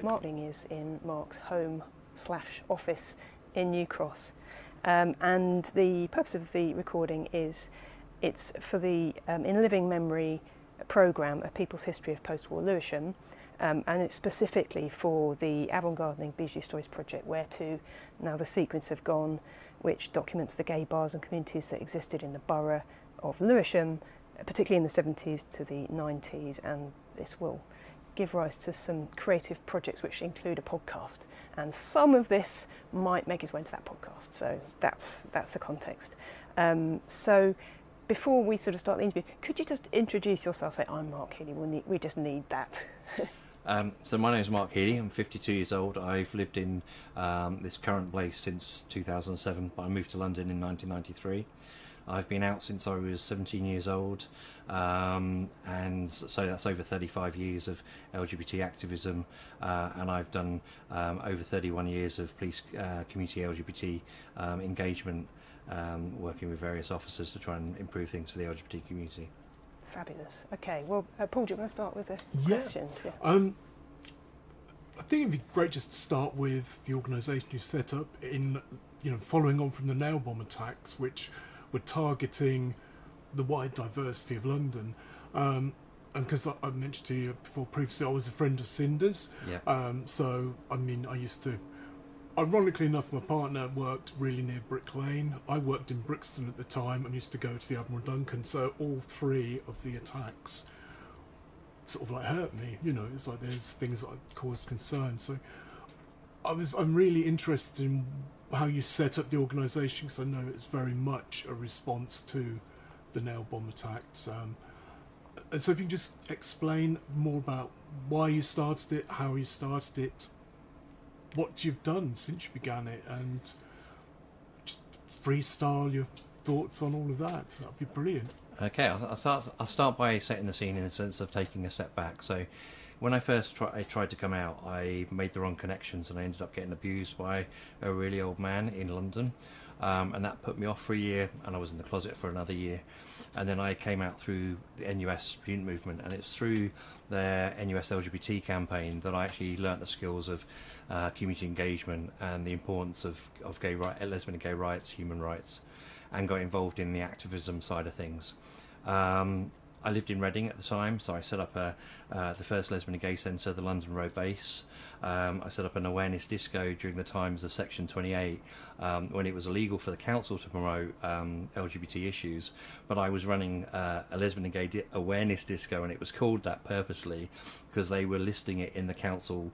Marc is in Marc's home/office in New Cross, and the purpose of the recording is it's for the In Living Memory programme, A People's History of Post-War Lewisham, and it's specifically for the Avant-Gardening Bijou Stories project, where to now the sequins have gone, which documents the gay bars and communities that existed in the borough of Lewisham, particularly in the 70s to the 90s, and this will give rise to some creative projects which include a podcast, and some of this might make its way into that podcast, so that's the context. So before we sort of start the interview, could you just introduce yourself? Say, I'm Marc Healey. We just need that. So my name is Marc Healey. I'm 52 years old. I've lived in this current place since 2007, but I moved to London in 1993. I've been out since I was 17 years old, and so that's over 35 years of LGBT activism, and I've done over 31 years of police community LGBT engagement, working with various officers to try and improve things for the LGBT community. Fabulous. Okay, well, Paul, do you want to start with the questions? Yeah. I think it'd be great just to start with the organisation you set up in, following on from the nail bomb attacks, which were targeting the wide diversity of London. And because I mentioned to you before previously, I was a friend of Cinder's. Yeah. So, I used to, ironically enough, my partner worked really near Brick Lane. I worked in Brixton at the time and used to go to the Admiral Duncan. So all three of the attacks sort of hurt me. It's like there's things that caused concern. So I'm really interested in how you set up the organisation, because I know it's very much a response to the nail bomb attacks. And so if you can just explain more about why you started it, how you started it, what you've done since you began it, and just freestyle your thoughts on all of that. That'd be brilliant. Okay, I'll start by setting the scene in the sense of taking a step back. So when I first tried to come out, I made the wrong connections and I ended up getting abused by a really old man in London, and that put me off for a year, and I was in the closet for another year. And then I came out through the NUS student movement, and it's through their NUS LGBT campaign that I actually learnt the skills of community engagement and the importance of lesbian and gay rights, human rights, and got involved in the activism side of things. I lived in Reading at the time, so I set up the first lesbian and gay centre, the London Road base. I set up an awareness disco during the times of Section 28, when it was illegal for the council to promote LGBT issues, but I was running a lesbian and gay awareness disco, and it was called that purposely because they were listing it in the council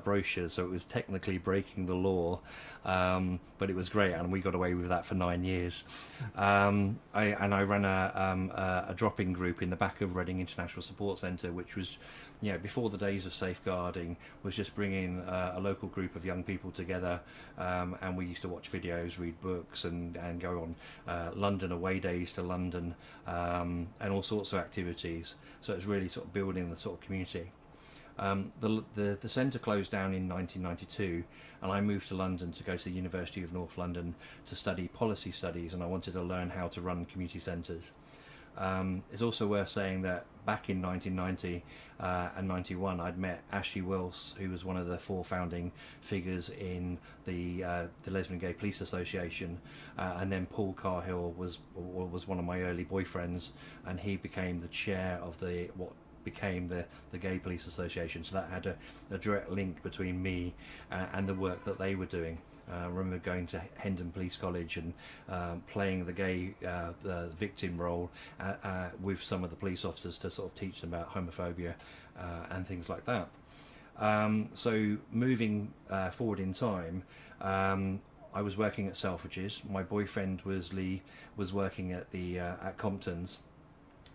brochures, so it was technically breaking the law, but it was great, and we got away with that for 9 years. I ran a drop-in group in the back of Reading International Support Centre, which was, before the days of safeguarding, was just bringing a local group of young people together, and we used to watch videos, read books, and go on London away days to London, and all sorts of activities. So it was really sort of building the sort of community. The centre closed down in 1992, and I moved to London to go to the University of North London to study policy studies, and I wanted to learn how to run community centres. It's also worth saying that back in 1990 and 91, I'd met Ashley Wills, who was one of the 4 founding figures in the Lesbian and Gay Police Association, and then Paul Carhill was one of my early boyfriends, and he became the chair of what became the Gay Police Association. So that had a direct link between me and the work that they were doing. I remember going to Hendon Police College and playing the gay the victim role with some of the police officers to sort of teach them about homophobia and things like that. So moving forward in time, I was working at Selfridges. My boyfriend Lee was working at Compton's,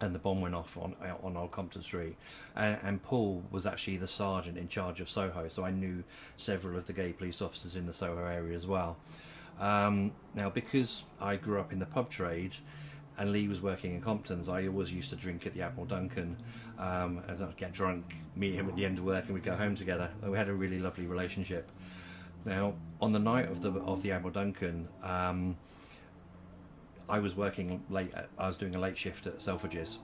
and the bomb went off on Old Compton Street, and Paul was actually the sergeant in charge of Soho, so I knew several of the gay police officers in the Soho area as well. Now, because I grew up in the pub trade and Lee was working in Compton's, I always used to drink at the Admiral Duncan, and I'd get drunk, meet him at the end of work, and we'd go home together. We had a really lovely relationship. Now, on the night of the Admiral Duncan, I was working late. I was doing a late shift at Selfridges,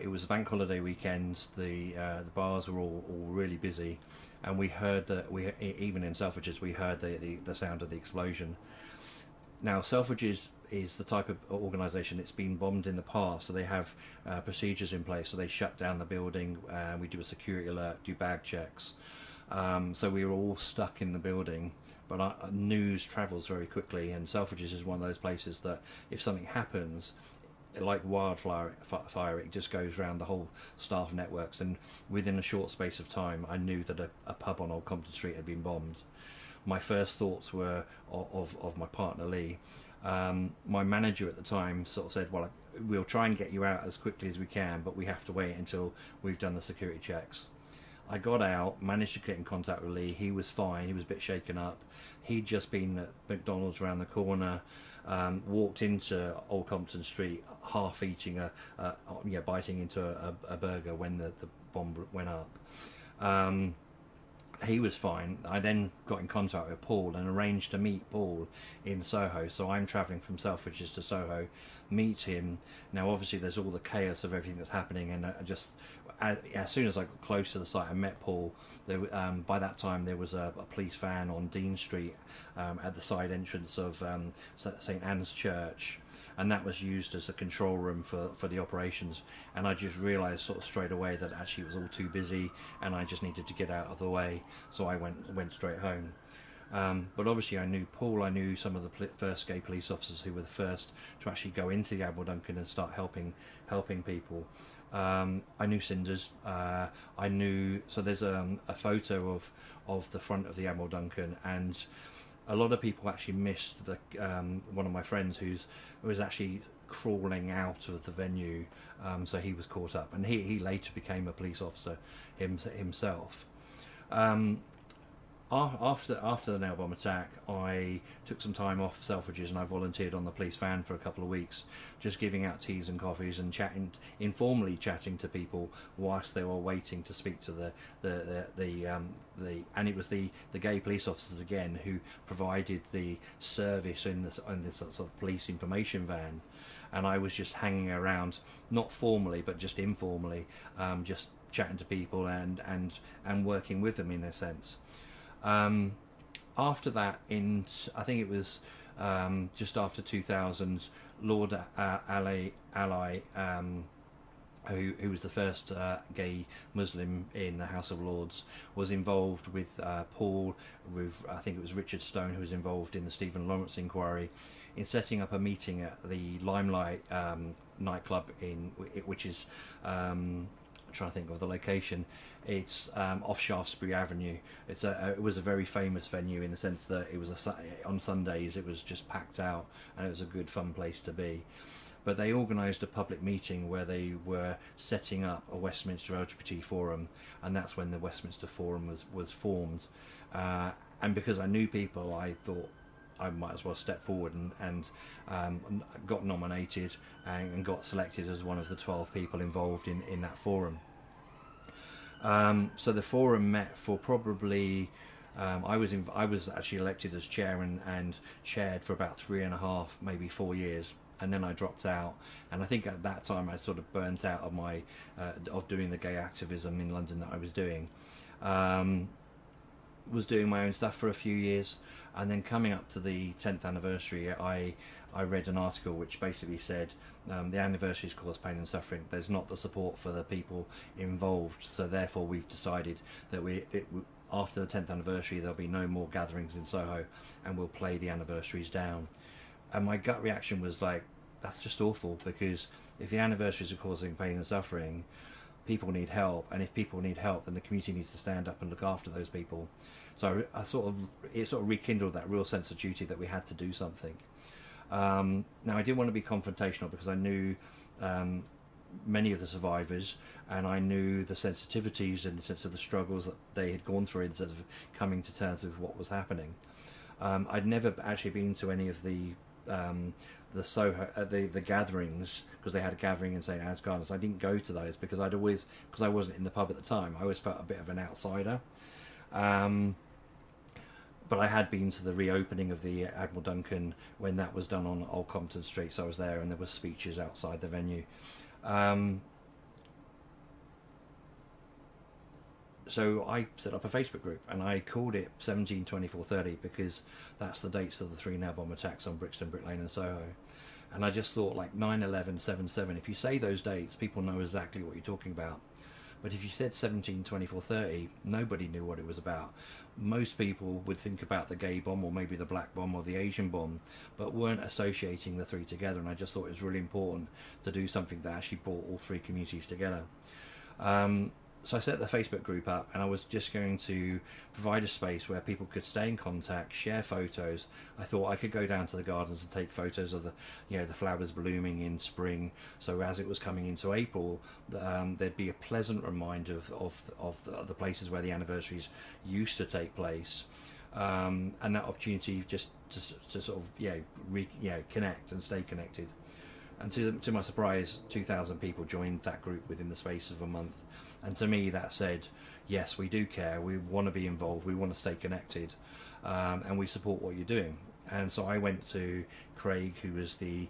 It was a bank holiday weekend. The bars were all really busy, and we heard that even in Selfridges we heard the sound of the explosion. Now Selfridges is the type of organisation that's been bombed in the past, so they have procedures in place. So they shut down the building. We do a security alert, do bag checks. So we were all stuck in the building. But news travels very quickly, and Selfridges is one of those places that if something happens, like wildfire, it just goes around the whole staff networks. And within a short space of time, I knew that a pub on Old Compton Street had been bombed. My first thoughts were of my partner Lee. My manager at the time sort of said, well, we'll try and get you out as quickly as we can, but we have to wait until we've done the security checks. I got out, managed to get in contact with Lee. He was fine. He was a bit shaken up. He'd just been at McDonald's around the corner, walked into Old Compton Street, half eating biting into a burger when the bomb went up. He was fine. I then got in contact with Paul and arranged to meet Paul in Soho. So I'm travelling from Selfridges to Soho, meet him. Now obviously there's all the chaos of everything that's happening, and as soon as I got close to the site, I met Paul. By that time there was a police van on Dean Street at the side entrance of St Anne's Church, and that was used as a control room for the operations. And I just realised sort of straight away that actually it was all too busy and I just needed to get out of the way, so I went straight home. But obviously I knew Paul, I knew some of the first gay police officers who were the first to actually go into the Admiral Duncan and start helping people. I knew Cinders. I knew, so there's a photo of the front of the Admiral Duncan, and a lot of people actually missed one of my friends who was actually crawling out of the venue, so he was caught up, and he later became a police officer himself. After the nail bomb attack, I took some time off Selfridges and I volunteered on the police van for a couple of weeks, just giving out teas and coffees and informally chatting to people whilst they were waiting to speak to and it was the gay police officers again who provided the service in this sort of police information van, and I was just hanging around, not formally but just informally, just chatting to people and working with them in a sense. After that, I think it was just after 2000, Lord Ally, who was the first gay Muslim in the House of Lords, was involved with Paul, with I think it was Richard Stone, who was involved in the Stephen Lawrence inquiry, in setting up a meeting at the Limelight nightclub which is I'm trying to think of the location. It's off Shaftesbury Avenue. It was a very famous venue in the sense that it was on Sundays it was just packed out, and it was a good fun place to be. But they organised a public meeting where they were setting up a Westminster LGBT Forum, and that's when the Westminster Forum was formed. And because I knew people, I thought I might as well step forward and got nominated and got selected as one of the 12 people involved in that forum. So the forum met for probably I was actually elected as chair and chaired for about 3.5, maybe 4 years, and then I dropped out. And I think at that time I sort of burnt out of my of doing the gay activism in London that I was doing. Was doing my own stuff for a few years, and then coming up to the 10th anniversary, I read an article which basically said the anniversaries cause pain and suffering. There's not the support for the people involved, so therefore we've decided that after the 10th anniversary there'll be no more gatherings in Soho, and we'll play the anniversaries down. And my gut reaction was like, that's just awful, because if the anniversaries are causing pain and suffering, people need help, and if people need help, then the community needs to stand up and look after those people. So it sort of rekindled that real sense of duty that we had to do something. Now I didn't want to be confrontational because I knew many of the survivors, and I knew the sensitivities and the sense of the struggles that they had gone through in terms of coming to terms with what was happening. I'd never actually been to any of the Soho the gatherings, because they had a gathering in St Anne's Gardens. I didn't go to those because I wasn't in the pub at the time. I always felt a bit of an outsider. But I had been to the reopening of the Admiral Duncan when that was done on Old Compton Street, so I was there, and there were speeches outside the venue. so I set up a Facebook group and I called it 17/24/30 because that's the dates of the 3 nail bomb attacks on Brixton, Brick Lane and Soho. And I just thought, like 9/11, 7/7, if you say those dates, people know exactly what you're talking about. But if you said 17/24/30, nobody knew what it was about. Most people would think about the gay bomb or maybe the black bomb or the Asian bomb, but weren't associating the three together. And I just thought it was really important to do something that actually brought all three communities together. So I set the Facebook group up, and I was just going to provide a space where people could stay in contact, share photos. I thought I could go down to the gardens and take photos of the, the flowers blooming in spring. So as it was coming into April, there'd be a pleasant reminder of the places where the anniversaries used to take place, and that opportunity just to sort of connect and stay connected. And to my surprise, 2,000 people joined that group within the space of a month. And to me, that said, yes, we do care. We want to be involved. We want to stay connected, and we support what you're doing. And so I went to Craig, who was the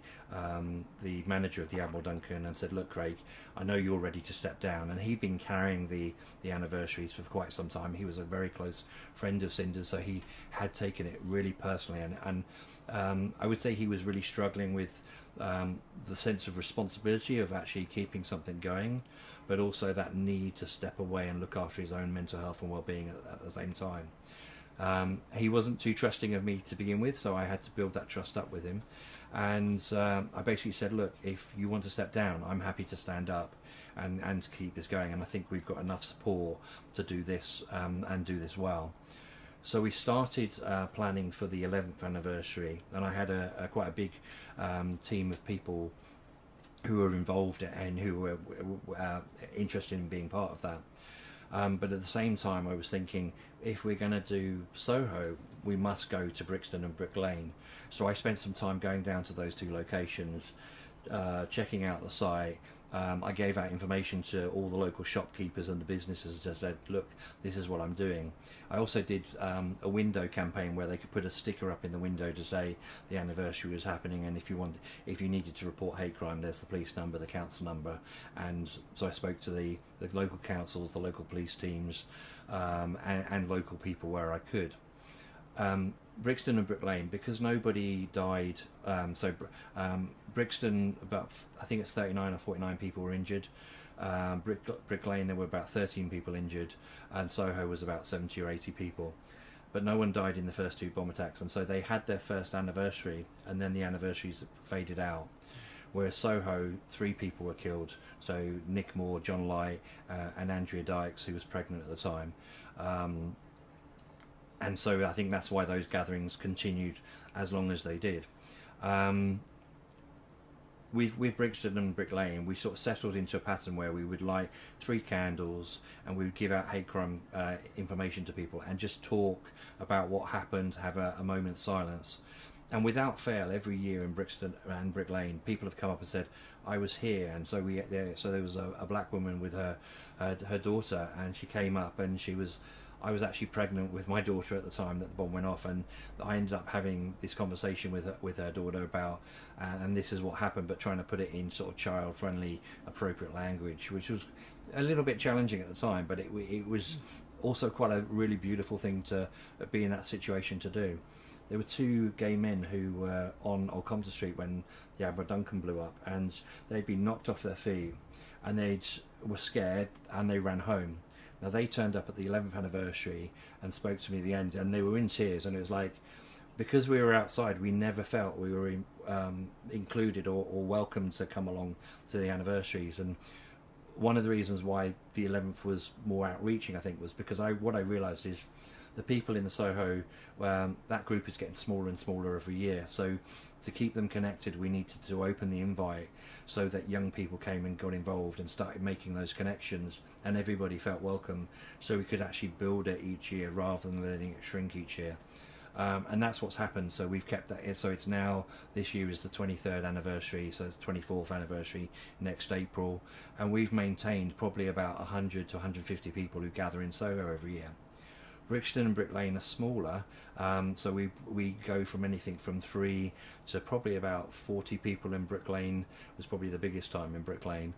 manager of the Admiral Duncan, and said, "Look, Craig, I know you're ready to step down." And he'd been carrying the anniversaries for quite some time. He was a very close friend of Cinder's, so he had taken it really personally. And I would say he was really struggling with the sense of responsibility of actually keeping something going, but also that need to step away and look after his own mental health and well-being at the same time. He wasn't too trusting of me to begin with, so I had to build that trust up with him. And I basically said, look, if you want to step down, I'm happy to stand up and to keep this going. And I think we've got enough support to do this and do this well. So we started planning for the 11th anniversary, and I had quite a big team of people who were involved and who were interested in being part of that. But at the same time, I was thinking, if we're going to do Soho, we must go to Brixton and Brick Lane. So I spent some time going down to those two locations, checking out the site. I gave out information to all the local shopkeepers and the businesses, just said, look, this is what I'm doing. I also did a window campaign where they could put a sticker up in the window to say the anniversary was happening, and if you needed to report hate crime, there's the police number, the council number. And so I spoke to the local councils, the local police teams, and local people where I could. Brixton and Brick Lane, because nobody died, Brixton, I think it's 39 or 49 people were injured. Brick Lane, there were about 13 people injured, and Soho was about 70 or 80 people. But no one died in the first two bomb attacks, and so they had their first anniversary, and then the anniversaries faded out. Whereas Soho, 3 people were killed, so Nick Moore, John Light, and Andrea Dykes, who was pregnant at the time. And so I think that's why those gatherings continued as long as they did. With Brixton and Brick Lane, we sort of settled into a pattern where we would light 3 candles and we would give out hate crime information to people and just talk about what happened, have a moment's silence. And without fail, every year in Brixton and Brick Lane, people have come up and said, "I was here." And so there was a black woman with her daughter, and she came up and I was actually pregnant with my daughter at the time that the bomb went off, and I ended up having this conversation with her daughter about, and this is what happened, but trying to put it in sort of child-friendly, appropriate language, which was a little bit challenging at the time, but it was also quite a really beautiful thing to be in that situation to do. There were 2 gay men who were on Old Compton Street when the Admiral Duncan blew up, and they'd been knocked off their feet, and they were scared, and they ran home. Now, they turned up at the 11th anniversary and spoke to me at the end, and they were in tears, and it was like, because we were outside, we never felt we were included or welcomed to come along to the anniversaries. And one of the reasons why the 11th was more outreaching, I think, was because what I realised is the people in the Soho, that group is getting smaller and smaller every year. So to keep them connected, we needed to open the invite so that young people came and got involved and started making those connections, and everybody felt welcome, so we could actually build it each year rather than letting it shrink each year. And that's what's happened. So we've kept that. So it's now, this year is the 23rd anniversary, so it's 24th anniversary next April, and we've maintained probably about 100 to 150 people who gather in Soho every year. Brixton and Brick Lane are smaller, so we go from anything from 3 to probably about 40 people in Brick Lane. Was probably the biggest time in Brick Lane.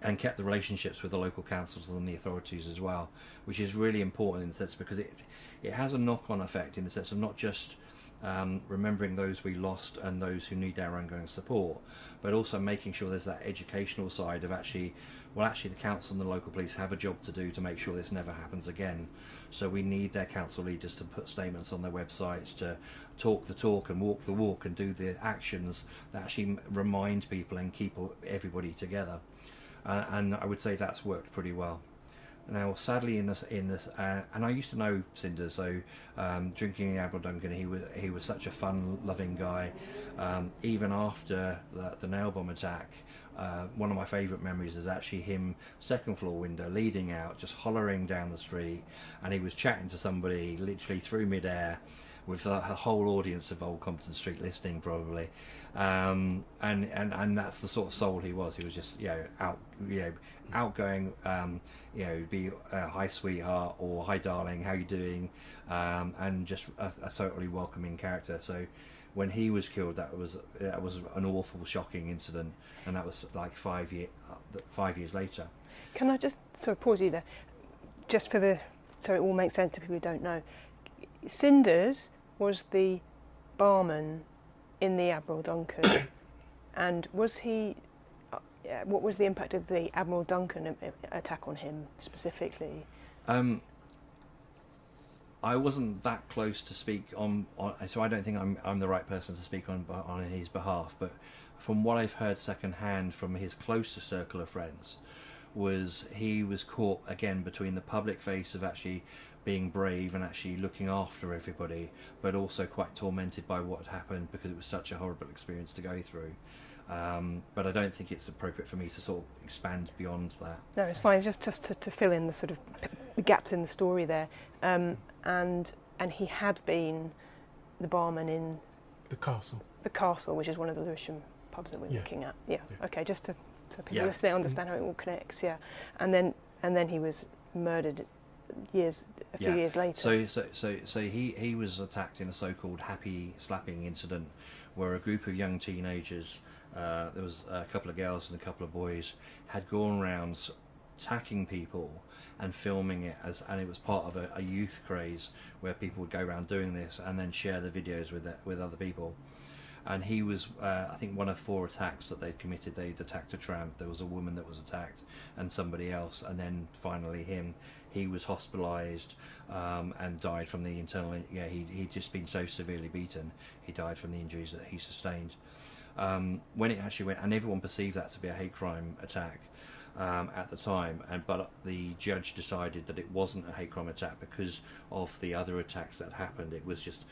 and kept the relationships with the local councils and the authorities as well, which is really important in the sense because it has a knock-on effect in the sense of not just remembering those we lost and those who need our ongoing support, but also making sure there's that educational side of actually the council and the local police have a job to do to make sure this never happens again. So we need their council leaders to put statements on their websites, to talk the talk and walk the walk and do the actions that actually remind people and keep everybody together. And I would say that's worked pretty well. Now, sadly, in this, and I used to know Cinder, so drinking Admiral Duncan, he was such a fun-loving guy. Even after the nail bomb attack, one of my favourite memories is actually him second floor window leading out, just hollering down the street, and he was chatting to somebody literally through mid-air, with a whole audience of Old Compton Street listening probably, and that's the sort of soul he was. He was just outgoing, be hi sweetheart or hi darling, how you doing, and just a totally welcoming character. So when he was killed, that was an awful, shocking incident, and that was like 5 years later. Can I just sort of pause you there, just so it all makes sense to people who don't know? Cinders was the barman in the Admiral Duncan, and was he? What was the impact of the Admiral Duncan attack on him specifically? I wasn't that close to speak on so I don't think I'm the right person to speak on his behalf. But from what I've heard secondhand from his closer circle of friends, was he was caught again between the public face of actually being brave and actually looking after everybody, but also quite tormented by what had happened because it was such a horrible experience to go through. But I don't think it's appropriate for me to sort of expand beyond that. No, it's fine. Just to fill in the sort of gaps in the story there. And he had been the barman in the castle. The castle, which is one of the Lewisham pubs that we're looking at. Yeah. Okay. Just so people listening understand how it all connects. Yeah. And then he was murdered a few years later. So he was attacked in a so-called happy slapping incident, where a group of young teenagers, there was a couple of girls and a couple of boys, had gone around attacking people and filming it and it was part of a youth craze where people would go around doing this and then share the videos with other people. And he was, I think, one of 4 attacks that they'd committed. They'd attacked a tramp, there was a woman that was attacked, and somebody else, and then finally him. He was hospitalised and died from the internal. He'd just been so severely beaten. He died from the injuries that he sustained. When it actually went, and everyone perceived that to be a hate crime attack at the time, but the judge decided that it wasn't a hate crime attack because of the other attacks that happened. It was just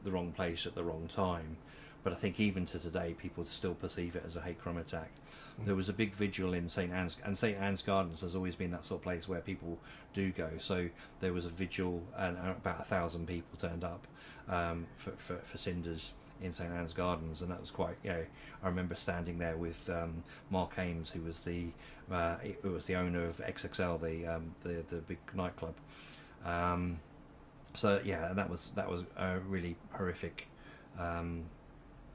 the wrong place at the wrong time. But I think even to today, people still perceive it as a hate crime attack. There was a big vigil in St Anne's, and St Anne's Gardens has always been that sort of place where people do go. So there was a vigil, and about 1,000 people turned up for Cinders in St Anne's Gardens, and that was quite. I remember standing there with Marc Healey, who was the owner of XXL, the big nightclub. So yeah, that was a really horrific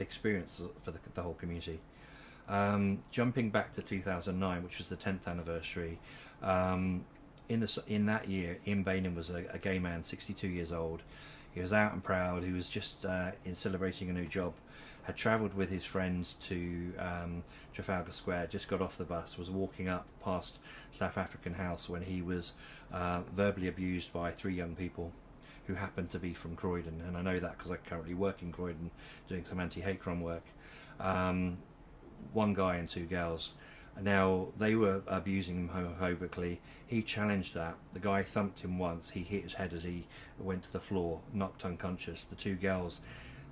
experience for the whole community. Jumping back to 2009, which was the 10th anniversary, in that year, Ian Bainham was a gay man, 62 years old. He was out and proud. He was just in celebrating a new job. Had travelled with his friends to Trafalgar Square. Just got off the bus. Was walking up past South African House when he was verbally abused by 3 young people who happened to be from Croydon, and I know that because I currently work in Croydon doing some anti-hate crime work. 1 guy and 2 girls. Now, they were abusing him homophobically. He challenged that. The guy thumped him once. He hit his head as he went to the floor, knocked unconscious. The 2 girls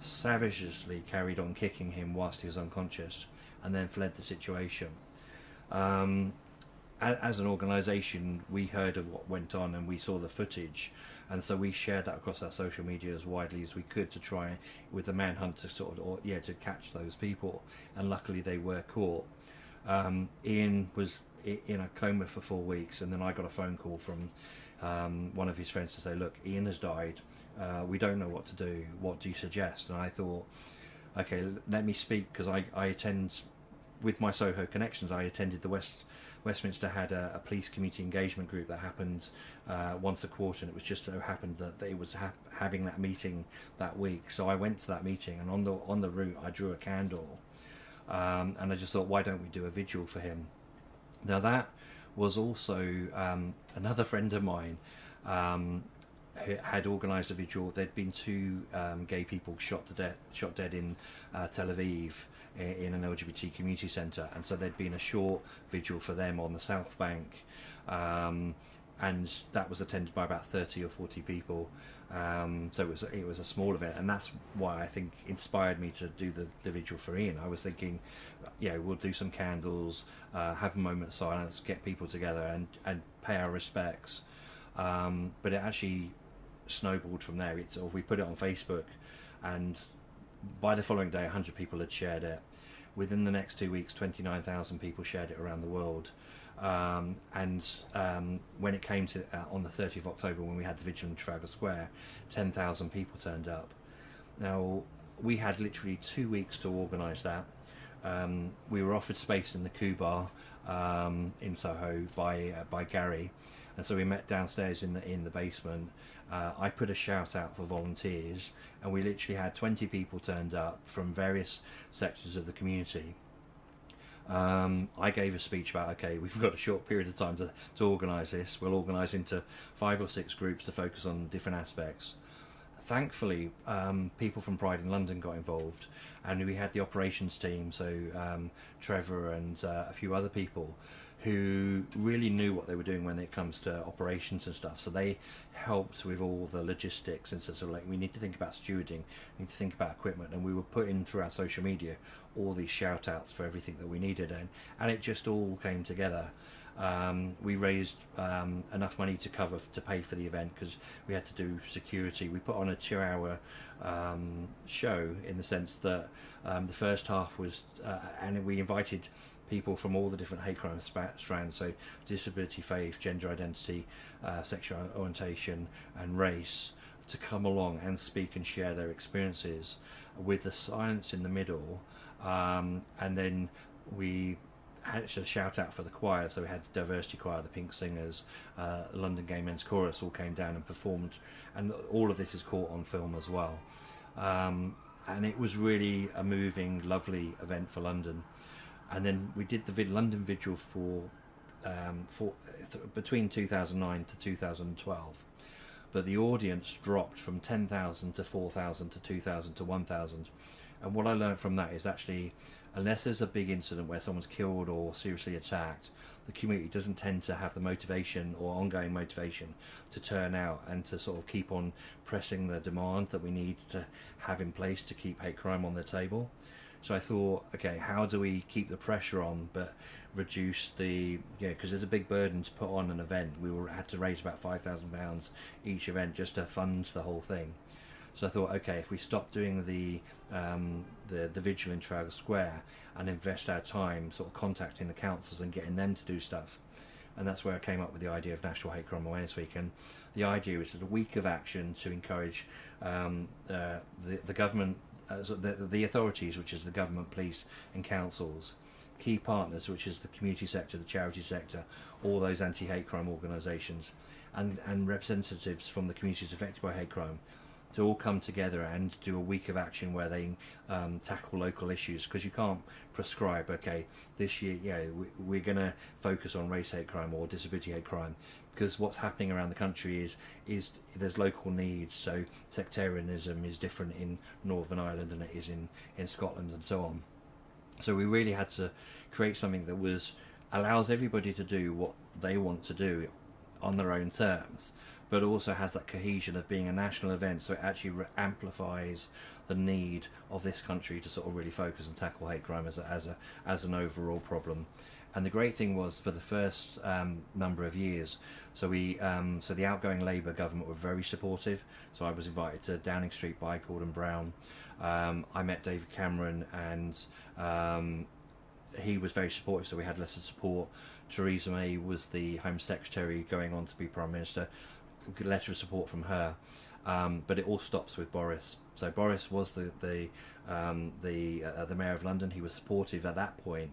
savagely carried on kicking him whilst he was unconscious, and then fled the situation. As an organisation, we heard of what went on and we saw the footage, and so we shared that across our social media as widely as we could to try with the manhunt to to catch those people, and luckily they were caught. Ian was in a coma for 4 weeks, and then I got a phone call from one of his friends to say, look, Ian has died, we don't know what to do, what do you suggest? And I thought, okay, let me speak, because I attend with my Soho connections, I attended the Westminster had a police community engagement group that happened once a quarter, and it was just so happened that they was having that meeting that week. So I went to that meeting, and on the route I drew a candle, and I just thought, why don't we do a vigil for him? Now that was also another friend of mine who had organised a vigil. There'd been 2 gay people shot dead in Tel Aviv in an LGBT community centre, and so there'd been a short vigil for them on the South Bank, and that was attended by about 30 or 40 people. So it was a small event, and that's why I think inspired me to do the vigil for Ian. I was thinking, we'll do some candles, have a moment of silence, get people together and pay our respects. But it actually snowballed from there. We put it on Facebook, and by the following day 100 people had shared it. Within the next 2 weeks 29,000 people shared it around the world, and when it came to on the 30th of October, when we had the vigil in Trafalgar Square, 10,000 people turned up. Now we had literally 2 weeks to organise that. We were offered space in the Coup Bar in Soho by Gary, and so we met downstairs in the basement. I put a shout out for volunteers, and we literally had 20 people turned up from various sectors of the community. I gave a speech about, okay, we've got a short period of time to organise this. We'll organise into 5 or 6 groups to focus on different aspects. Thankfully, people from Pride in London got involved, and we had the operations team, so Trevor and a few other people who really knew what they were doing when it comes to operations and stuff. So they helped with all the logistics, and so like, we need to think about stewarding, we need to think about equipment, and we were putting through our social media all these shout outs for everything that we needed, and it just all came together. We raised enough money to pay for the event, because we had to do security. We put on a 2-hour show, in the sense that the first half was and we invited people from all the different hate crime strands, so disability, faith, gender identity, sexual orientation and race, to come along and speak and share their experiences, with the science in the middle. And then we had a shout out for the choir, so we had the diversity choir, the Pink Singers, London Gay Men's Chorus all came down and performed, and all of this is caught on film as well. And it was really a moving, lovely event for London. And then we did the London Vigil for between 2009 to 2012, but the audience dropped from 10,000 to 4,000 to 2,000 to 1,000. And what I learned from that is, actually, unless there's a big incident where someone's killed or seriously attacked, the community doesn't tend to have the motivation or ongoing motivation to turn out and to sort of keep on pressing the demand that we need to have in place to keep hate crime on the table. So I thought, okay, how do we keep the pressure on but reduce the, because there's a big burden to put on an event. We had to raise about £5,000 each event just to fund the whole thing. So I thought, okay, if we stop doing the vigil in Trafalgar Square and invest our time sort of contacting the councils and getting them to do stuff, and that's where I came up with the idea of National Hate Crime Awareness Week. And the idea is a week of action to encourage the government, the authorities, which is the government, police and councils, key partners, which is the community sector, the charity sector, all those anti-hate crime organisations, and representatives from the communities affected by hate crime, to all come together and do a week of action where they tackle local issues. Because you can't prescribe, okay, this year, we're going to focus on race hate crime or disability hate crime, because what's happening around the country is there's local needs. So sectarianism is different in Northern Ireland than it is in Scotland and so on. So we really had to create something that allows everybody to do what they want to do on their own terms, but also has that cohesion of being a national event, so it actually amplifies the need of this country to sort of really focus and tackle hate crime as an overall problem. And the great thing was, for the first number of years, so the outgoing Labour government were very supportive. So I was invited to Downing Street by Gordon Brown. I met David Cameron, and he was very supportive, so we had lots of support. Theresa May was the Home Secretary, going on to be Prime Minister. A letter of support from her. But it all stops with Boris. So Boris was the mayor of London. He was supportive at that point,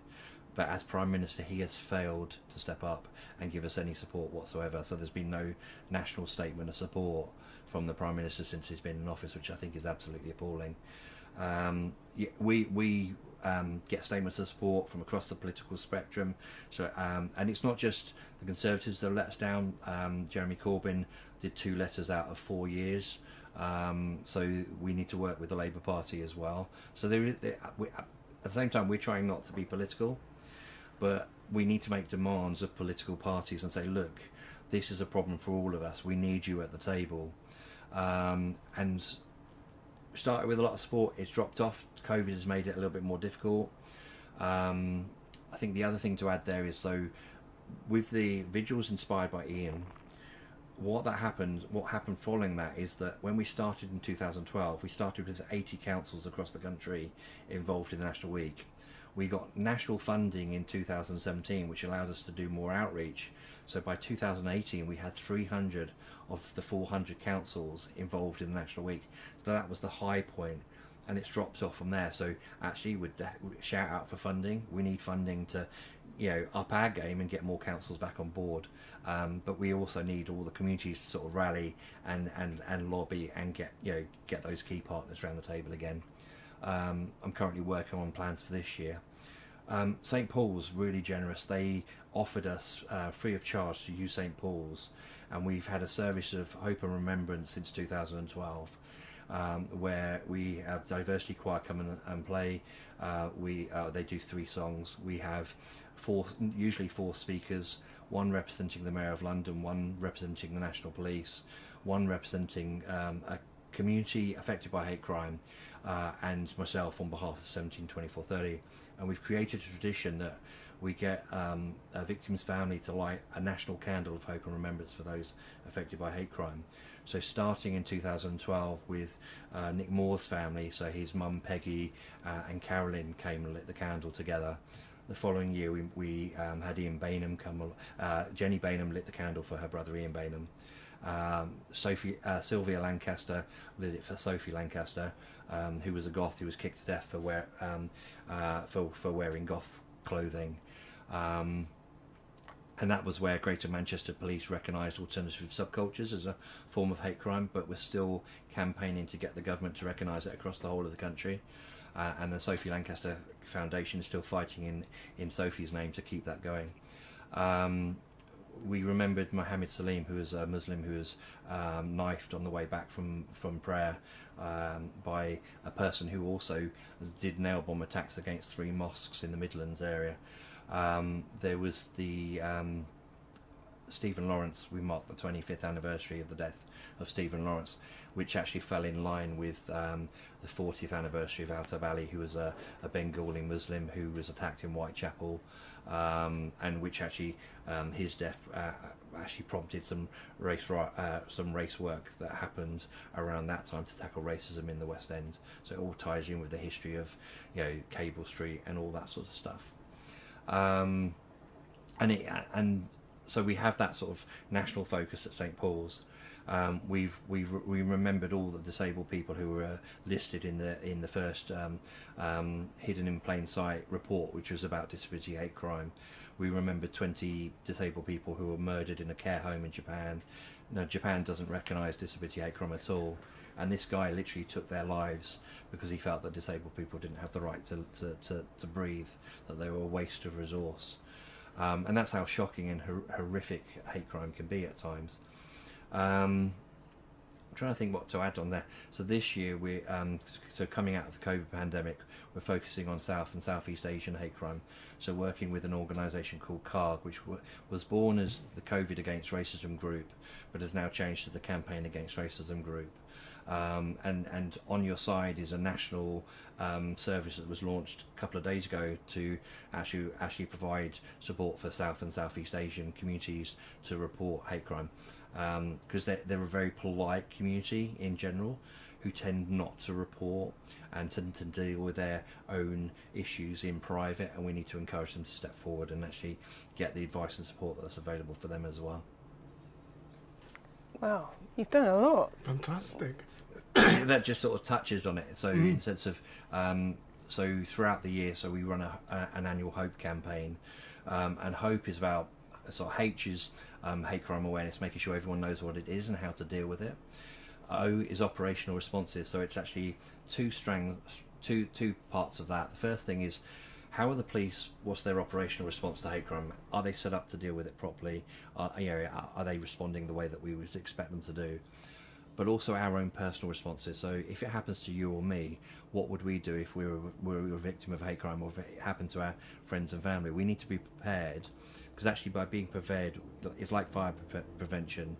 but as Prime Minister he has failed to step up and give us any support whatsoever. So there's been no national statement of support from the Prime Minister since he's been in office, which I think is absolutely appalling. We get statements of support from across the political spectrum. So and it's not just the Conservatives that let us down. Jeremy Corbyn did 2 letters out of 4 years. So we need to work with the Labour Party as well. So at the same time, we're trying not to be political, but we need to make demands of political parties and say, look, this is a problem for all of us. We need you at the table. And started with a lot of support. It's dropped off. COVID has made it a little bit more difficult. I think the other thing to add there is, so with the vigils inspired by Ian, what happened following that is that when we started in 2012, we started with 80 councils across the country involved in the National Week. We got national funding in 2017, which allowed us to do more outreach. So by 2018, we had 300 of the 400 councils involved in the National Week. So that was the high point, and it's dropped off from there. So actually, we'd shout out for funding. We need funding to, up our game and get more councils back on board. But we also need all the communities to sort of rally and lobby and get those key partners around the table again. I'm currently working on plans for this year. St Paul's really generous. They offered us free of charge to use St Paul's, and we've had a service of hope and remembrance since 2012, where we have diversity choir come and play. They do 3 songs. We have usually 4 speakers, 1 representing the Mayor of London, 1 representing the National Police, 1 representing a community affected by hate crime, and myself on behalf of 172430. And we've created a tradition that we get a victim's family to light a national candle of hope and remembrance for those affected by hate crime. So starting in 2012 with Nick Moore's family, so his mum Peggy and Carolyn came and lit the candle together. The following year we had Ian Bainham come, Jenny Bainham lit the candle for her brother Ian Bainham. Sylvia Lancaster lit it for Sophie Lancaster, who was a goth who was kicked to death for wearing goth clothing. And that was where Greater Manchester Police recognised alternative subcultures as a form of hate crime, but we're still campaigning to get the government to recognise it across the whole of the country. And the Sophie Lancaster Foundation is still fighting in Sophie's name to keep that going. We remembered Mohammed Salim, who was a Muslim who was knifed on the way back from prayer by a person who also did nail bomb attacks against 3 mosques in the Midlands area. There was the Stephen Lawrence. We marked the 25th anniversary of the death of Stephen Lawrence, which actually fell in line with the 40th anniversary of Outer Valley, who was a Bengali Muslim who was attacked in Whitechapel, and which actually his death actually prompted some race work that happened around that time to tackle racism in the West End. So it all ties in with the history of Cable Street and all that sort of stuff. So we have that sort of national focus at St Paul's. We remembered all the disabled people who were listed in the first Hidden in Plain Sight report, which was about disability hate crime. We remembered 20 disabled people who were murdered in a care home in Japan. Now, Japan doesn't recognise disability hate crime at all, and this guy literally took their lives because he felt that disabled people didn't have the right to breathe, that they were a waste of resource. And that's how shocking and horrific hate crime can be at times. I'm trying to think what to add on there. So this year we're coming out of the COVID pandemic, we're focusing on South and Southeast Asian hate crime. So working with an organisation called CARG, which was born as the COVID Against Racism group, but has now changed to the Campaign Against Racism group. And On Your Side is a national service that was launched a couple of days ago to actually provide support for South and Southeast Asian communities to report hate crime. Because they're a very polite community in general, who tend not to report and tend to deal with their own issues in private, and we need to encourage them to step forward and actually get the advice and support that's available for them as well. Wow, you've done a lot. Fantastic. That just sort of touches on it. So in sense of so throughout the year, so we run an annual Hope campaign, and Hope is about sort of H is hate crime awareness, making sure everyone knows what it is and how to deal with it. O is operational responses, so it's actually two parts of that. The first thing is, how are the police? What's their operational response to hate crime? Are they set up to deal with it properly? Are they responding the way that we would expect them to do? But also our own personal responses. So if it happens to you or me, what would we do if we were a victim of hate crime, or if it happened to our friends and family? We need to be prepared, because actually by being prepared, it's like fire prevention.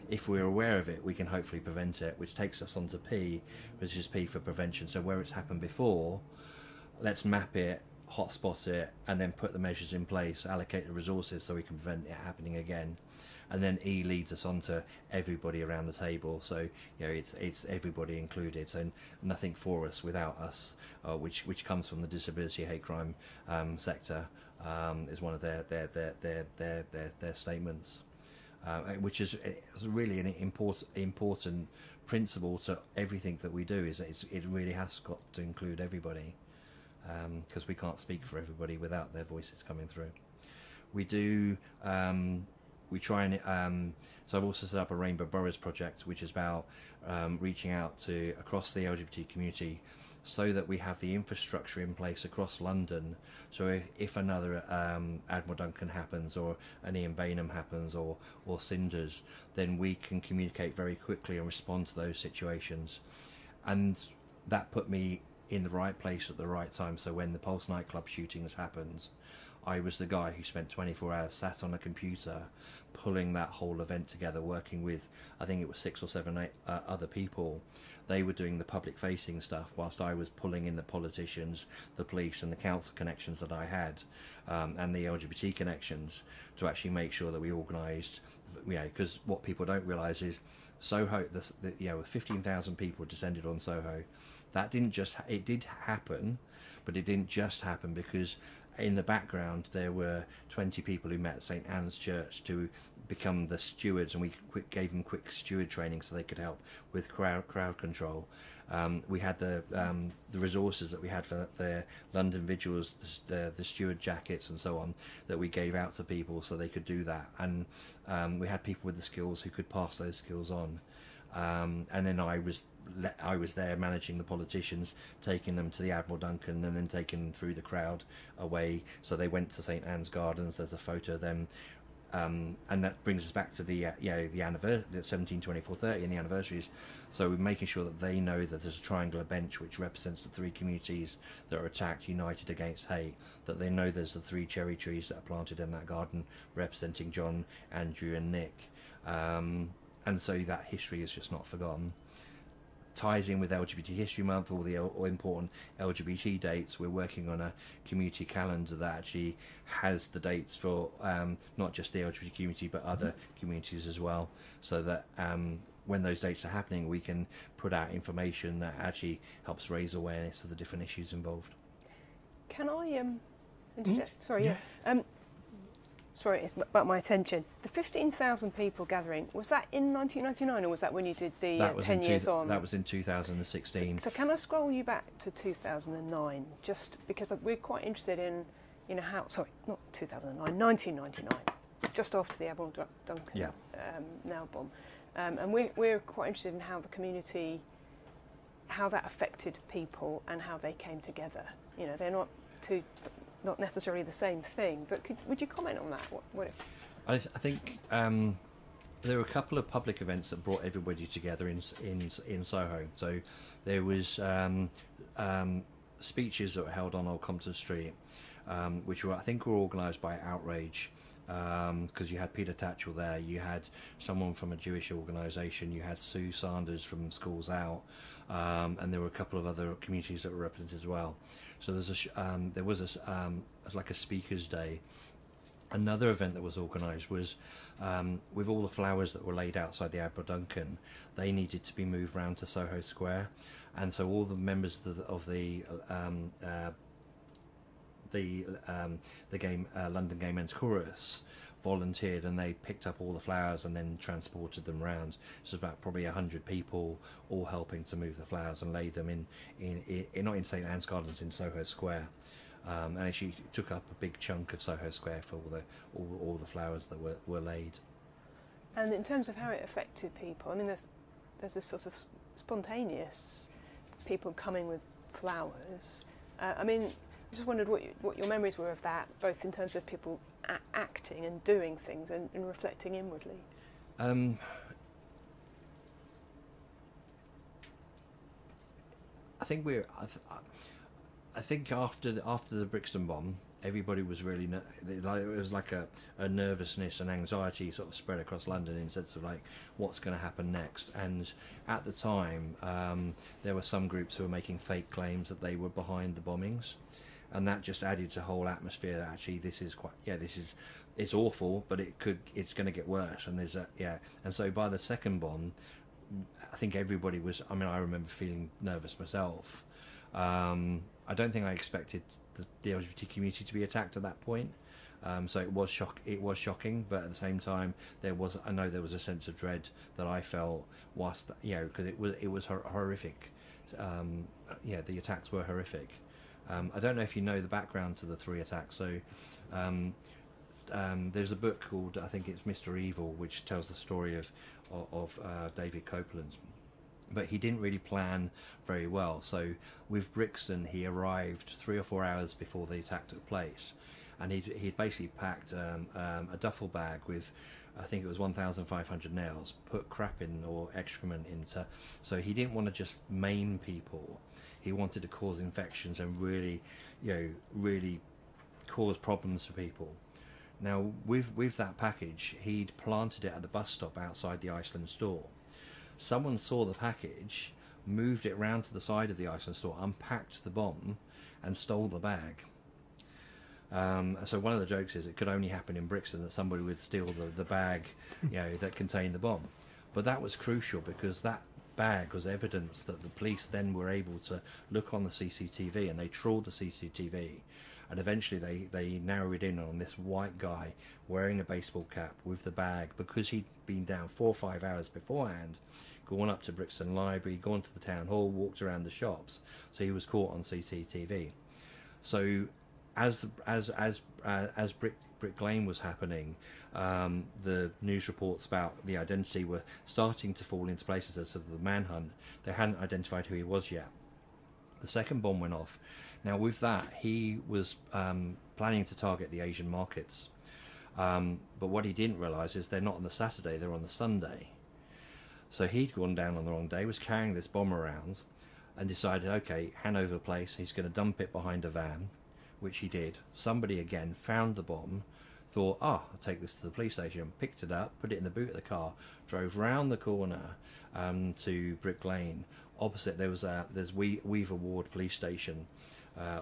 If we're aware of it, we can hopefully prevent it, which takes us on to P, which is P for prevention. So where it's happened before, let's map it, hotspot it, and then put the measures in place, allocate the resources so we can prevent it happening again. And then E leads us on to everybody around the table. So it's everybody included. So nothing for us without us, which comes from the disability hate crime sector, is one of their statements, which is really an important principle to everything that we do. Is that it really has got to include everybody, because we can't speak for everybody without their voices coming through. We do. We try and so I've also set up a Rainbow Boroughs project, which is about reaching out to across the LGBT community, so that we have the infrastructure in place across London. So if another Admiral Duncan happens, or an Ian Bainham happens, or Cinders, then we can communicate very quickly and respond to those situations. And that put me in the right place at the right time. So when the Pulse nightclub shootings happened, I was the guy who spent 24 hours sat on a computer pulling that whole event together, working with, I think it was 6 or 7 other people. They were doing the public facing stuff whilst I was pulling in the politicians, the police and the council connections that I had, and the LGBT connections, to actually make sure that we organised, because what people don't realise is Soho, 15,000 people descended on Soho. That it did happen, but it didn't just happen because in the background there were 20 people who met at St Anne's Church to become the stewards, and we gave them quick steward training so they could help with crowd control. We had the resources that we had for the London vigils, the steward jackets and so on, that we gave out to people so they could do that, and we had people with the skills who could pass those skills on. And then I was there managing the politicians, taking them to the Admiral Duncan, and then taking them through the crowd away. So they went to St Anne's Gardens. There's a photo of them, and that brings us back to the 1724-30 and the anniversaries. So we're making sure that they know that there's a triangular bench which represents the 3 communities that are attacked, united against hate. That they know there's the 3 cherry trees that are planted in that garden, representing John, Andrew, and Nick. And so that history is just not forgotten. Ties in with LGBT History Month, all the important LGBT dates. We're working on a community calendar that actually has the dates for not just the LGBT community but other communities as well, so that when those dates are happening, we can put out information that actually helps raise awareness of the different issues involved. Can I interject? Sorry, yeah. Sorry, it's about my attention. The 15,000 people gathering, was that in 1999, or was that when you did the 10 years on? That was in 2016. So can I scroll you back to 2009, just because we're quite interested in, how, sorry, not 2009, 1999, just after the Admiral Duncan nail bomb. And we're quite interested in how the community, how that affected people and how they came together. They're not necessarily the same thing, but would you comment on that? I think there were a couple of public events that brought everybody together in Soho. So there was speeches that were held on Old Compton Street, which I think were organised by Outrage, because you had Peter Tatchell there, you had someone from a Jewish organisation, you had Sue Sanders from Schools Out, and there were a couple of other communities that were represented as well. So there was like a speakers day. Another event that was organised was with all the flowers that were laid outside the Admiral Duncan, they needed to be moved round to Soho Square, and so all the members of the London Gay Men's Chorus volunteered, and they picked up all the flowers and then transported them around. It's about probably 100 people all helping to move the flowers and lay them in not in St Anne's Gardens, in Soho Square. And actually took up a big chunk of Soho Square for all the flowers that were laid. And in terms of how it affected people, I mean, there's this sort of spontaneous people coming with flowers. I mean, I just wondered what your memories were of that, both in terms of people acting and doing things and reflecting inwardly. I think I think after the Brixton bomb, everybody was really it was like a nervousness and anxiety sort of spread across London, in the sense of like, what's going to happen next. And at the time, there were some groups who were making fake claims that they were behind the bombings, and that just added to the whole atmosphere that actually it's awful, but it's going to get worse. And and so by the second bomb, I think everybody was. I mean, I remember feeling nervous myself. I don't think I expected the LGBT community to be attacked at that point. So it was shocking, but at the same time, I know there was a sense of dread that I felt whilst, because it was horrific. The attacks were horrific. I don't know if you know the background to the 3 attacks. So there's a book called, I think it's Mr. Evil, which tells the story of David Copeland. But he didn't really plan very well. So with Brixton, he arrived 3 or 4 hours before the attack took place, and he'd basically packed a duffel bag with, I think it was 1,500 nails, put crap in or excrement into. So he didn't want to just maim people. He wanted to cause infections and really cause problems for people. Now with that package, he'd planted it at the bus stop outside the Iceland store. Someone saw the package, moved it round to the side of the Iceland store, unpacked the bomb, and stole the bag. So one of the jokes is it could only happen in Brixton that somebody would steal the bag, that contained the bomb. But that was crucial, because that bag was evidence that the police then were able to look on the CCTV, and they trawled the CCTV. And eventually they narrowed in on this white guy wearing a baseball cap with the bag, because he'd been down 4 or 5 hours beforehand, gone up to Brixton Library, gone to the town hall, walked around the shops. So he was caught on CCTV. So as Brick Lane was happening, the news reports about the identity were starting to fall into places as of the manhunt. They hadn't identified who he was yet. The second bomb went off. Now with that, he was planning to target the Asian markets. But what he didn't realise is they're not on the Saturday, they're on the Sunday. So he'd gone down on the wrong day, was carrying this bomb around, and decided, okay, Hanover Place, he's going to dump it behind a van, which he did. Somebody again found the bomb, thought, I'll take this to the police station, picked it up, put it in the boot of the car, drove round the corner to Brick Lane. Opposite there's Weaver Ward Police Station,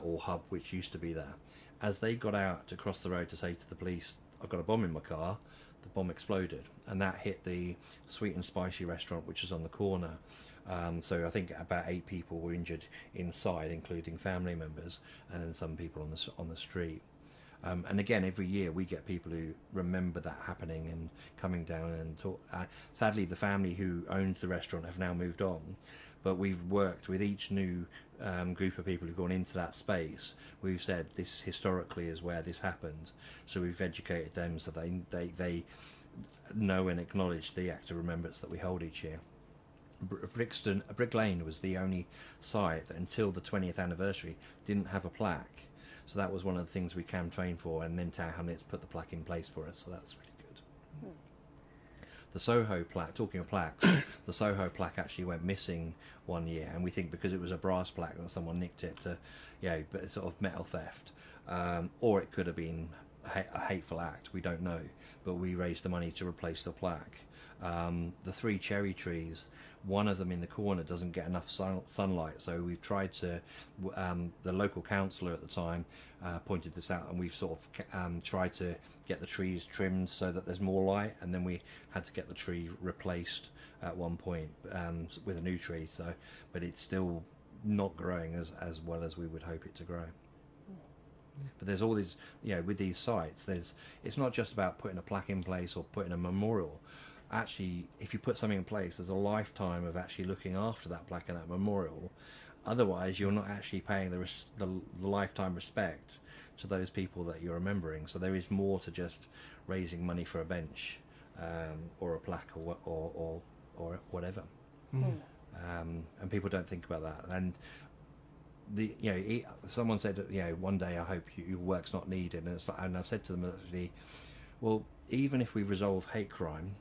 or hub, which used to be there. As they got out to cross the road to say to the police, I've got a bomb in my car, the bomb exploded, and that hit the Sweet and Spicy restaurant, which is on the corner. So I think about 8 people were injured inside, including family members, and then some people on the street. And again, every year we get people who remember that happening and coming down and talk. Sadly, the family who owned the restaurant have now moved on, but we've worked with each new group of people who've gone into that space. We've said this historically is where this happened, so we've educated them so they know and acknowledge the act of remembrance that we hold each year. Brick Lane was the only site that until the 20th anniversary didn't have a plaque. So that was one of the things we campaigned for, and then Tower Hamlets put the plaque in place for us, so that's really good. The Soho plaque, talking of plaques, the Soho plaque actually went missing one year, and we think because it was a brass plaque that someone nicked it to, but sort of metal theft. Or it could have been a hateful act, we don't know, but we raised the money to replace the plaque. The 3 cherry trees, one of them in the corner doesn't get enough sunlight, so we've tried to, the local councillor at the time pointed this out, and we've sort of tried to get the trees trimmed so that there's more light, and then we had to get the tree replaced at one point with a new tree, but it's still not growing as well as we would hope it to grow. But there's all these, with these sites, it's not just about putting a plaque in place or putting a memorial. Actually, if you put something in place, there's a lifetime of actually looking after that plaque and that memorial. Otherwise, you're not actually paying the lifetime respect to those people that you're remembering. So there is more to just raising money for a bench or a plaque or whatever. Mm. And people don't think about that. And someone said, one day I hope your work's not needed. And I've said to them actually, well, even if we resolve hate crime,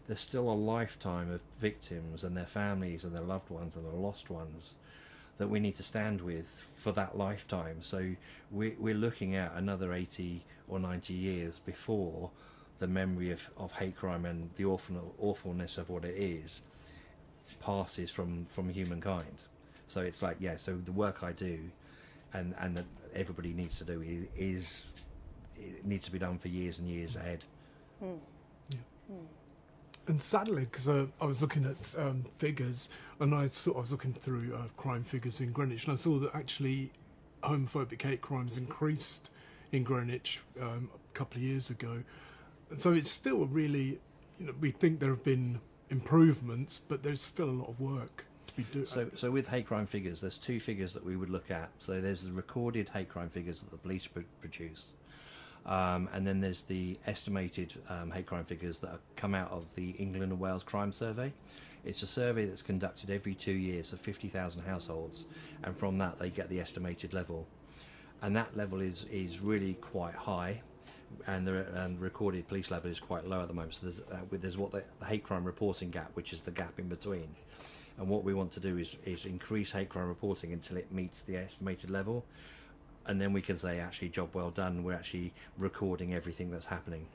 there's still a lifetime of victims and their families and their loved ones and their lost ones that we need to stand with for that lifetime. So we're looking at another 80 or 90 years before the memory of hate crime and the awfulness of what it is passes from humankind. So it's like, so the work I do and that everybody needs to do is it needs to be done for years and years ahead. Mm. Yeah. Mm. And sadly, because I was looking at figures, and I was looking through crime figures in Greenwich, and I saw that actually homophobic hate crimes increased in Greenwich a couple of years ago. And so it's still really, we think there have been improvements, but there's still a lot of work to be doing. So with hate crime figures, there's two figures that we would look at. So there's the recorded hate crime figures that the police produce. And then there's the estimated hate crime figures that come out of the England and Wales Crime Survey. It's a survey that's conducted every 2 years of 50,000 households, and from that they get the estimated level. And that level is really quite high, and the recorded police level is quite low at the moment. So there's what the hate crime reporting gap, which is the gap in between. And what we want to do is increase hate crime reporting until it meets the estimated level. And then we can say, actually, job well done, we're actually recording everything that's happening.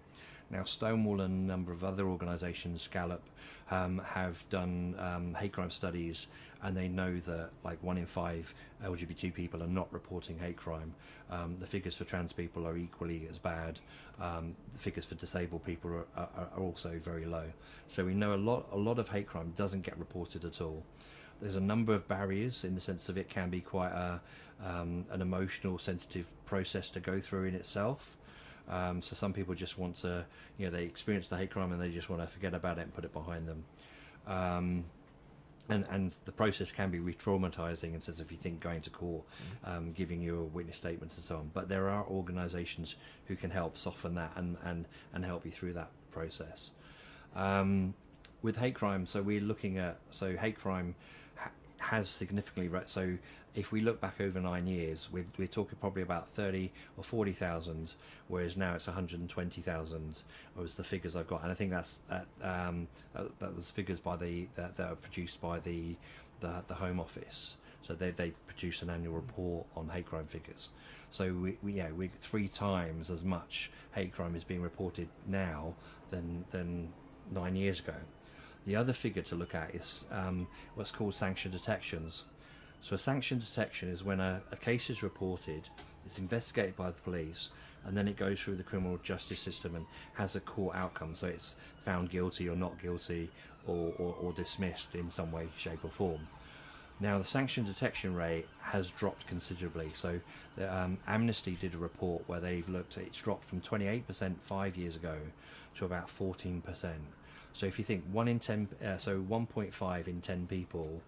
Now, Stonewall and a number of other organisations, Gallup, have done hate crime studies, and they know that 1 in 5 LGBT people are not reporting hate crime. The figures for trans people are equally as bad. The figures for disabled people are also very low. So we know a lot of hate crime doesn't get reported at all. There's a number of barriers in the sense of it can be quite an emotional, sensitive process to go through in itself. So some people just want to, they experience the hate crime and they just want to forget about it and put it behind them. And the process can be re-traumatising in the sense of, if you think, going to court, giving you a witness statement and so on. But there are organisations who can help soften that and help you through that process. With hate crime, so we're looking at, hate crime has significantly, so if we look back over 9 years, we're talking probably about 30 or 40,000, whereas now it's 120,000 was the figures I've got, and I think that was figures that are produced by the Home Office. So they produce an annual report on hate crime figures. So we 3 times as much hate crime is being reported now than 9 years ago. The other figure to look at is what's called sanction detections. So a sanction detection is when a case is reported, it's investigated by the police, and then it goes through the criminal justice system and has a court outcome. So it's found guilty or not guilty or dismissed in some way, shape or form. Now the sanction detection rate has dropped considerably. So Amnesty did a report where they've looked at it's dropped from 28% 5 years ago to about 14%. So if you think 1 in 10, so 1.5 in 10 people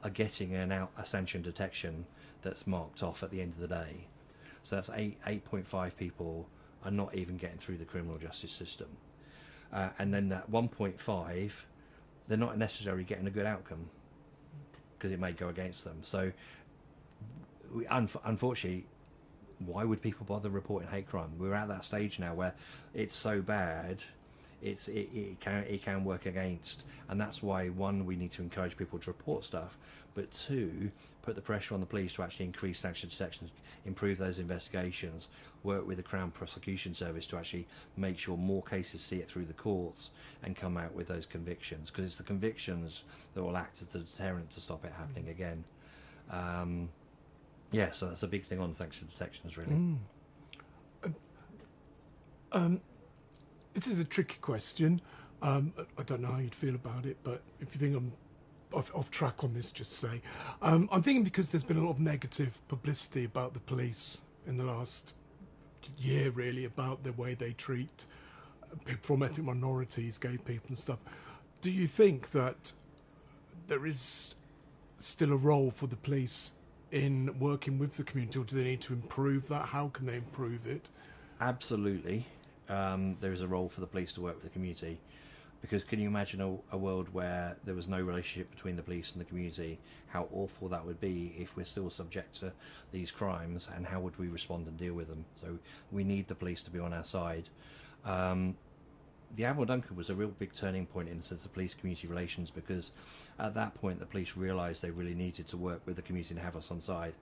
are getting a sanction detection that's marked off at the end of the day. So that's 8.5 people are not even getting through the criminal justice system. And then that 1.5, they're not necessarily getting a good outcome because it may go against them. So unfortunately, why would people bother reporting hate crime? We're at that stage now where it's so bad, it can work against, and that's why, 1, we need to encourage people to report stuff, but 2, put the pressure on the police to actually increase sanction detections, improve those investigations, work with the Crown Prosecution Service to actually make sure more cases see it through the courts and come out with those convictions, because it's the convictions that will act as a deterrent to stop it happening again. So that's a big thing on sanction detections, really. This is a tricky question. I don't know how you'd feel about it, but if you think I'm off track on this, just say. I'm thinking because there's been a lot of negative publicity about the police in the last year, really, about the way they treat people from ethnic minorities, gay people and stuff. Do you think that there is still a role for the police in working with the community, or do they need to improve that? How can they improve it? Absolutely. There is a role for the police to work with the community, because can you imagine a world where there was no relationship between the police and the community? How awful that would be if we're still subject to these crimes, and how would we respond and deal with them? So we need the police to be on our side. The Admiral Duncan was a real big turning point in the sense of police-community relations, because at that point the police realised they really needed to work with the community and have us on side.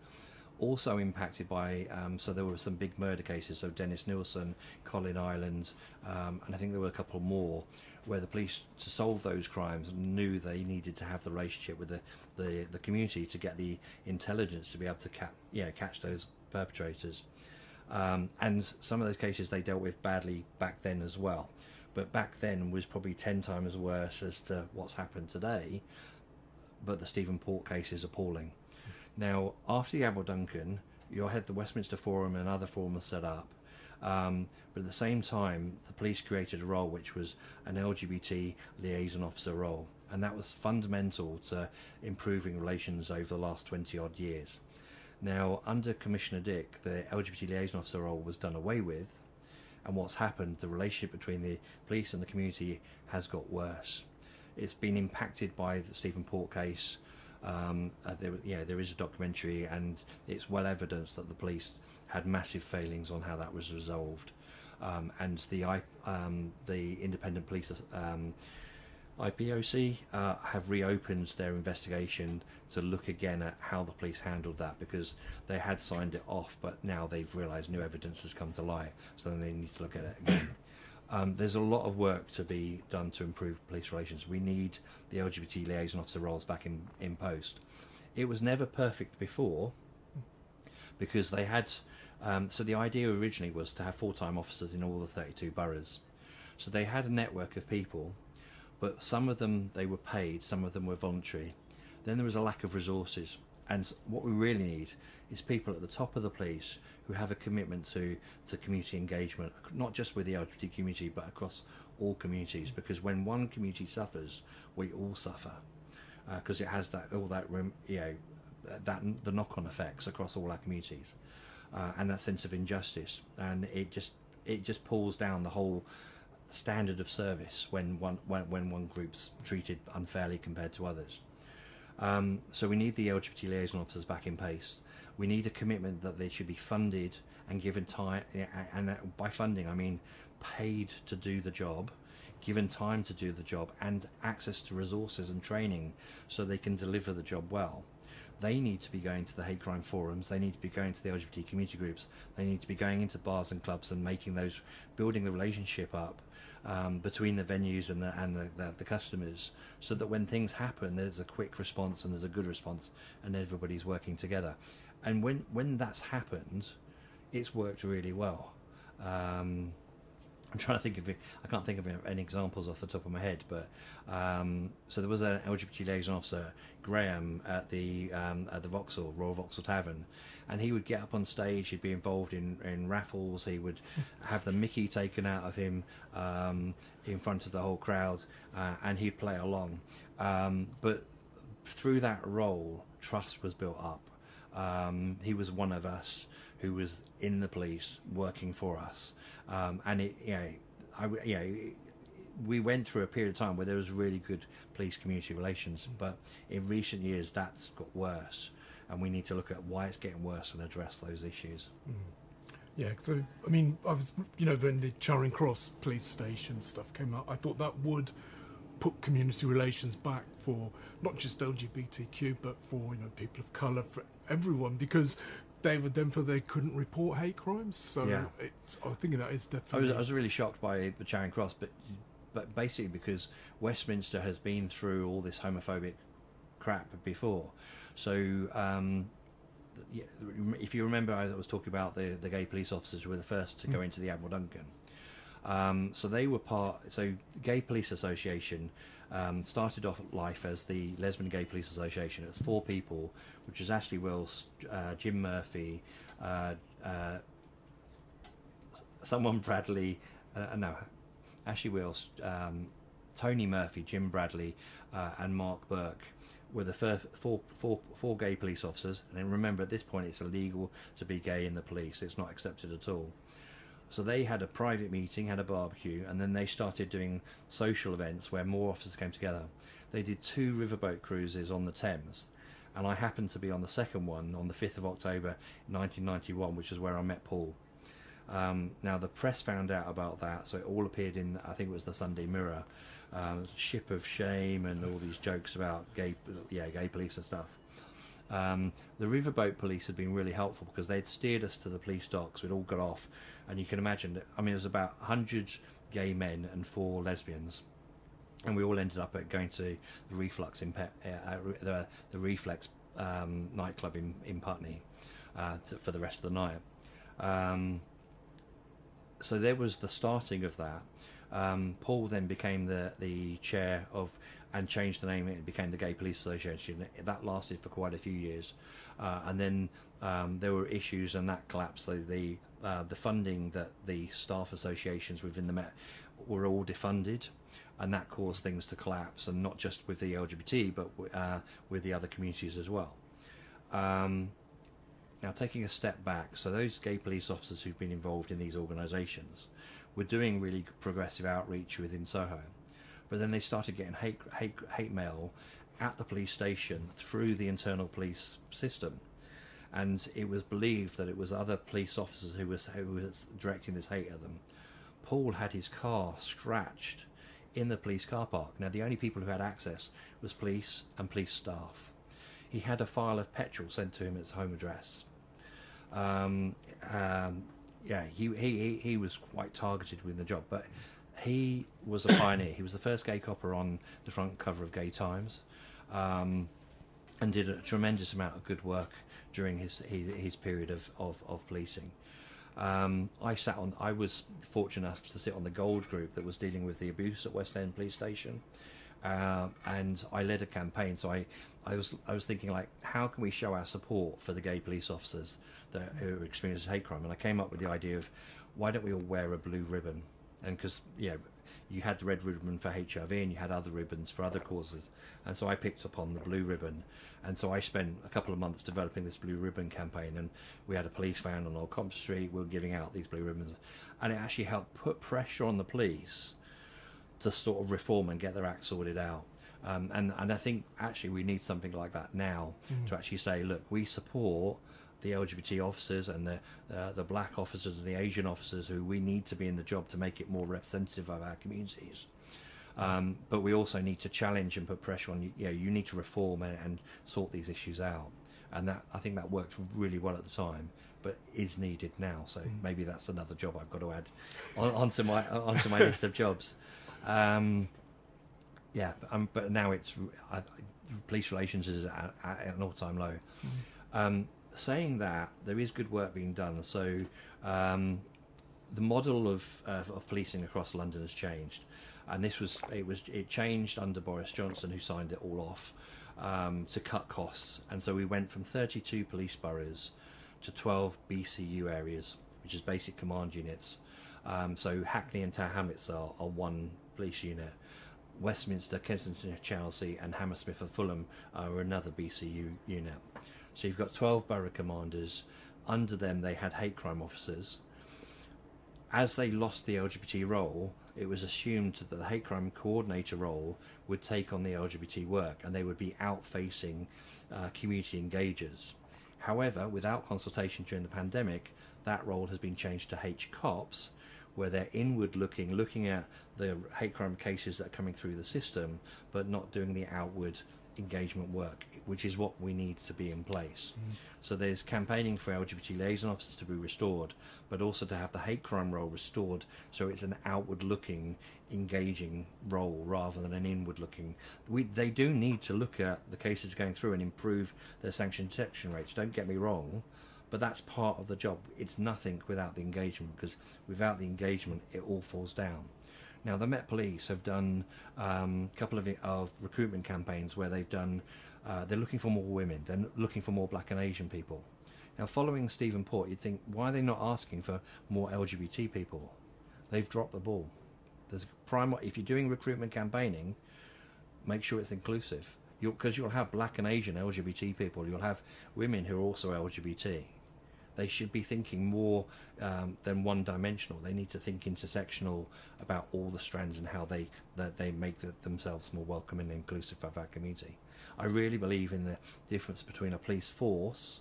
Also impacted by, so there were some big murder cases, so Dennis Nilsson, Colin Island, and I think there were a couple more, where the police, to solve those crimes, knew they needed to have the relationship with the community to get the intelligence to be able to catch those perpetrators. And some of those cases they dealt with badly back then as well. But back then was probably 10 times worse as to what's happened today. But the Stephen Port case is appalling. Now, after the Admiral Duncan, you had the Westminster Forum and other forums set up. But at the same time, the police created a role which was an LGBT liaison officer role. And that was fundamental to improving relations over the last 20-odd years. Now, under Commissioner Dick, the LGBT liaison officer role was done away with. And what's happened, the relationship between the police and the community has got worse. It's been impacted by the Stephen Port case. There is a documentary, and it's well evidenced that the police had massive failings on how that was resolved. And the independent police IPOC have reopened their investigation to look again at how the police handled that, because they had signed it off, but now they've realised new evidence has come to light, so then they need to look at it again. There's a lot of work to be done to improve police relations. We need the LGBT liaison officer roles back in post. It was never perfect before, because they had... so the idea originally was to have full-time officers in all the 32 boroughs. So they had a network of people, but some of them they were paid, some of them were voluntary. Then there was a lack of resources, and what we really need is people at the top of the police who have a commitment to community engagement, not just with the LGBT community but across all communities, because when one community suffers, we all suffer, because it has the knock-on effects across all our communities, and that sense of injustice, and it just pulls down the whole standard of service when one group's treated unfairly compared to others. So we need the LGBT liaison officers back in post. We need a commitment that they should be funded and given time, and by funding I mean paid to do the job, given time to do the job, and access to resources and training so they can deliver the job well. They need to be going to the hate crime forums, they need to be going to the LGBT community groups, they need to be going into bars and clubs and building the relationship up between the venues and the customers, so that when things happen there's a quick response and there's a good response and everybody's working together. And when that's happened, it's worked really well. I'm trying to think of it. I can't think of any examples off the top of my head, but so there was an LGBT liaison officer, Graham, at the Vauxhall, Royal Vauxhall Tavern, and he would get up on stage. He'd be involved in raffles. He would have the Mickey taken out of him in front of the whole crowd, and he'd play along. But through that role, trust was built up. He was one of us who was in the police working for us, and we went through a period of time where there was really good police-community relations, but in recent years that's got worse, and we need to look at why it's getting worse and address those issues. Yeah, so I mean, I was, when the Charing Cross police station stuff came out, I thought that would put community relations back for not just LGBTQ, but for people of colour, for everyone, because they would then feel they couldn't report hate crimes. So yeah. I think that is definitely... I was really shocked by the Charing Cross, but basically because Westminster has been through all this homophobic crap before. So if you remember, I was talking about the gay police officers who were the first to go into the Admiral Duncan. So they were so Gay Police Association started off life as the Lesbian Gay Police Association. It's 4 people, which is Ashley Wills, Jim Murphy, someone Bradley, no, Ashley Wills, Tony Murphy, Jim Bradley, and Mark Burke were the first four gay police officers. And remember, at this point, it's illegal to be gay in the police. It's not accepted at all. So they had a private meeting, had a barbecue, and then they started doing social events where more officers came together. They did 2 riverboat cruises on the Thames, and I happened to be on the second one on the 5th of October 1991, which is where I met Paul. Now the press found out about that, so it all appeared in, I think it was the Sunday Mirror, Ship of Shame and all these jokes about gay police and stuff. The riverboat police had been really helpful because they'd steered us to the police docks. We'd all got off, and you can imagine that, I mean, it was about 100 gay men and 4 lesbians, and we all ended up going to the Reflux the Reflex nightclub in Putney for the rest of the night. So there was the starting of that. Paul then became the chair of, and changed the name. It became the Gay Police Association. That lasted for quite a few years, and then there were issues, and that collapsed. So the funding that the staff associations within the Met were all defunded, and that caused things to collapse, and not just with the LGBT, but with the other communities as well. Now, taking a step back, so those gay police officers who've been involved in these organisations were doing really progressive outreach within Soho, but then they started getting hate mail at the police station through the internal police system, and it was believed that it was other police officers who was directing this hate at them. Paul had his car scratched in the police car park. Now, the only people who had access was police and police staff. He had a file of petrol sent to him at his home address. He was quite targeted with the job, but he was a pioneer. He was the first gay copper on the front cover of Gay Times, and did a tremendous amount of good work during his period of policing. I was fortunate enough to sit on the Gold group that was dealing with the abuse at West End Police Station, and I led a campaign. So I was thinking, like, how can we show our support for the gay police officers who experience hate crime? And I came up with the idea of, why don't we all wear a blue ribbon? And because you had the red ribbon for HIV, and you had other ribbons for other causes, and so I picked up on the blue ribbon, and so I spent a couple of months developing this blue ribbon campaign, and we had a police van on Old Compton Street. We were giving out these blue ribbons, and it actually helped put pressure on the police to sort of reform and get their act sorted out. And I think actually we need something like that now, to actually say, look, we support the LGBT officers and the black officers and the Asian officers who we need to be in the job to make it more representative of our communities. But we also need to challenge and put pressure on you. You need to reform and sort these issues out. And that, I think that worked really well at the time, but is needed now. So maybe that's another job I've got to add onto my list of jobs. But now it's police relations is at an all-time low. Saying that, there is good work being done. So the model of policing across London has changed, and it changed under Boris Johnson, who signed it all off to cut costs. And so we went from 32 police boroughs to 12 BCU areas, which is basic command units. So Hackney and Tower Hamlets are one police unit. Westminster, Kensington, Chelsea and Hammersmith and Fulham are another BCU unit. So you've got 12 borough commanders. Under them they had hate crime officers. As they lost the LGBT role, it was assumed that the hate crime coordinator role would take on the LGBT work, and they would be out-facing community engagers. However, without consultation during the pandemic, that role has been changed to H-Cops, where they're inward-looking, looking at the hate crime cases that are coming through the system, but not doing the outward engagement work, which is what we need to be in place. So there's campaigning for LGBT liaison officers to be restored, but also to have the hate crime role restored, so it's an outward-looking, engaging role rather than an inward-looking. They do need to look at the cases going through and improve their sanction detection rates, don't get me wrong, but that's part of the job. It's nothing without the engagement, because without the engagement it all falls down. Now, the Met Police have done a couple of recruitment campaigns where they've done, they're looking for more women, they're looking for more black and Asian people. Now, following Stephen Port, you'd think, why are they not asking for more LGBT people? They've dropped the ball. There's if you're doing recruitment campaigning, make sure it's inclusive. Because you'll have black and Asian LGBT people. You'll have women who are also LGBT. They should be thinking more than one-dimensional. They need to think intersectional about all the strands and how they make themselves more welcoming and inclusive of our community. I really believe in the difference between a police force,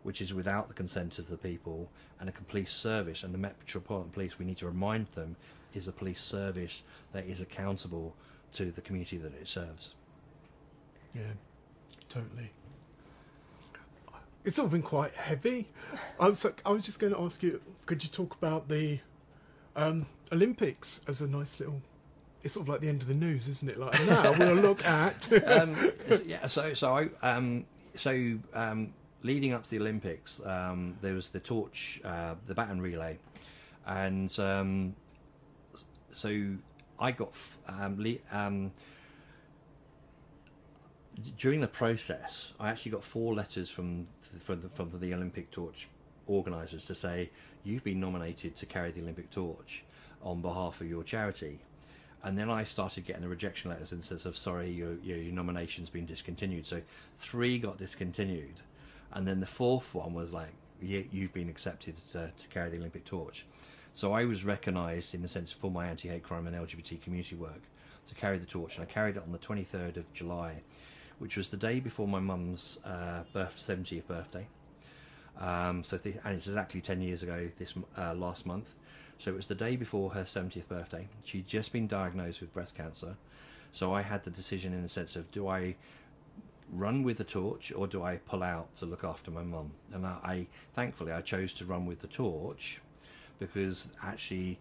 which is without the consent of the people, and a police service. And the Metropolitan Police, we need to remind them, is a police service that is accountable to the community that it serves. Yeah, totally. It's all been quite heavy. I was just going to ask you, could you talk about the Olympics as a nice little... It's sort of like the end of the news, isn't it? Like, now we'll look at... Leading up to the Olympics, there was the torch, the baton relay. And so I got... during the process, I actually got 4 letters from the Olympic torch organisers to say, you've been nominated to carry the Olympic torch on behalf of your charity. And then I started getting the rejection letters and says, sorry, your nomination's been discontinued. So 3 got discontinued. And then the 4th one was like, you've been accepted to carry the Olympic torch. So I was recognised in the sense for my anti-hate crime and LGBT community work to carry the torch. And I carried it on the 23rd of July, which was the day before my mum's 70th birthday. And it's exactly 10 years ago this last month. So it was the day before her 70th birthday. She'd just been diagnosed with breast cancer. So I had the decision in the sense of, do I run with the torch or do I pull out to look after my mum? And I thankfully I chose to run with the torch because actually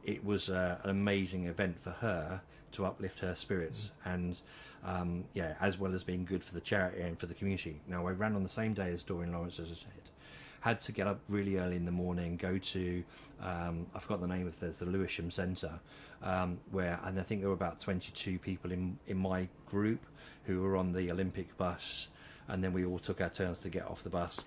it was an amazing event for her to uplift her spirits and as well as being good for the charity and for the community. Now I ran on the same day as Doreen Lawrence, as I said. Had to get up really early in the morning, go to I forgot the name of the Lewisham Centre, and I think there were about 22 people in my group who were on the Olympic bus, and then we all took our turns to get off the bus,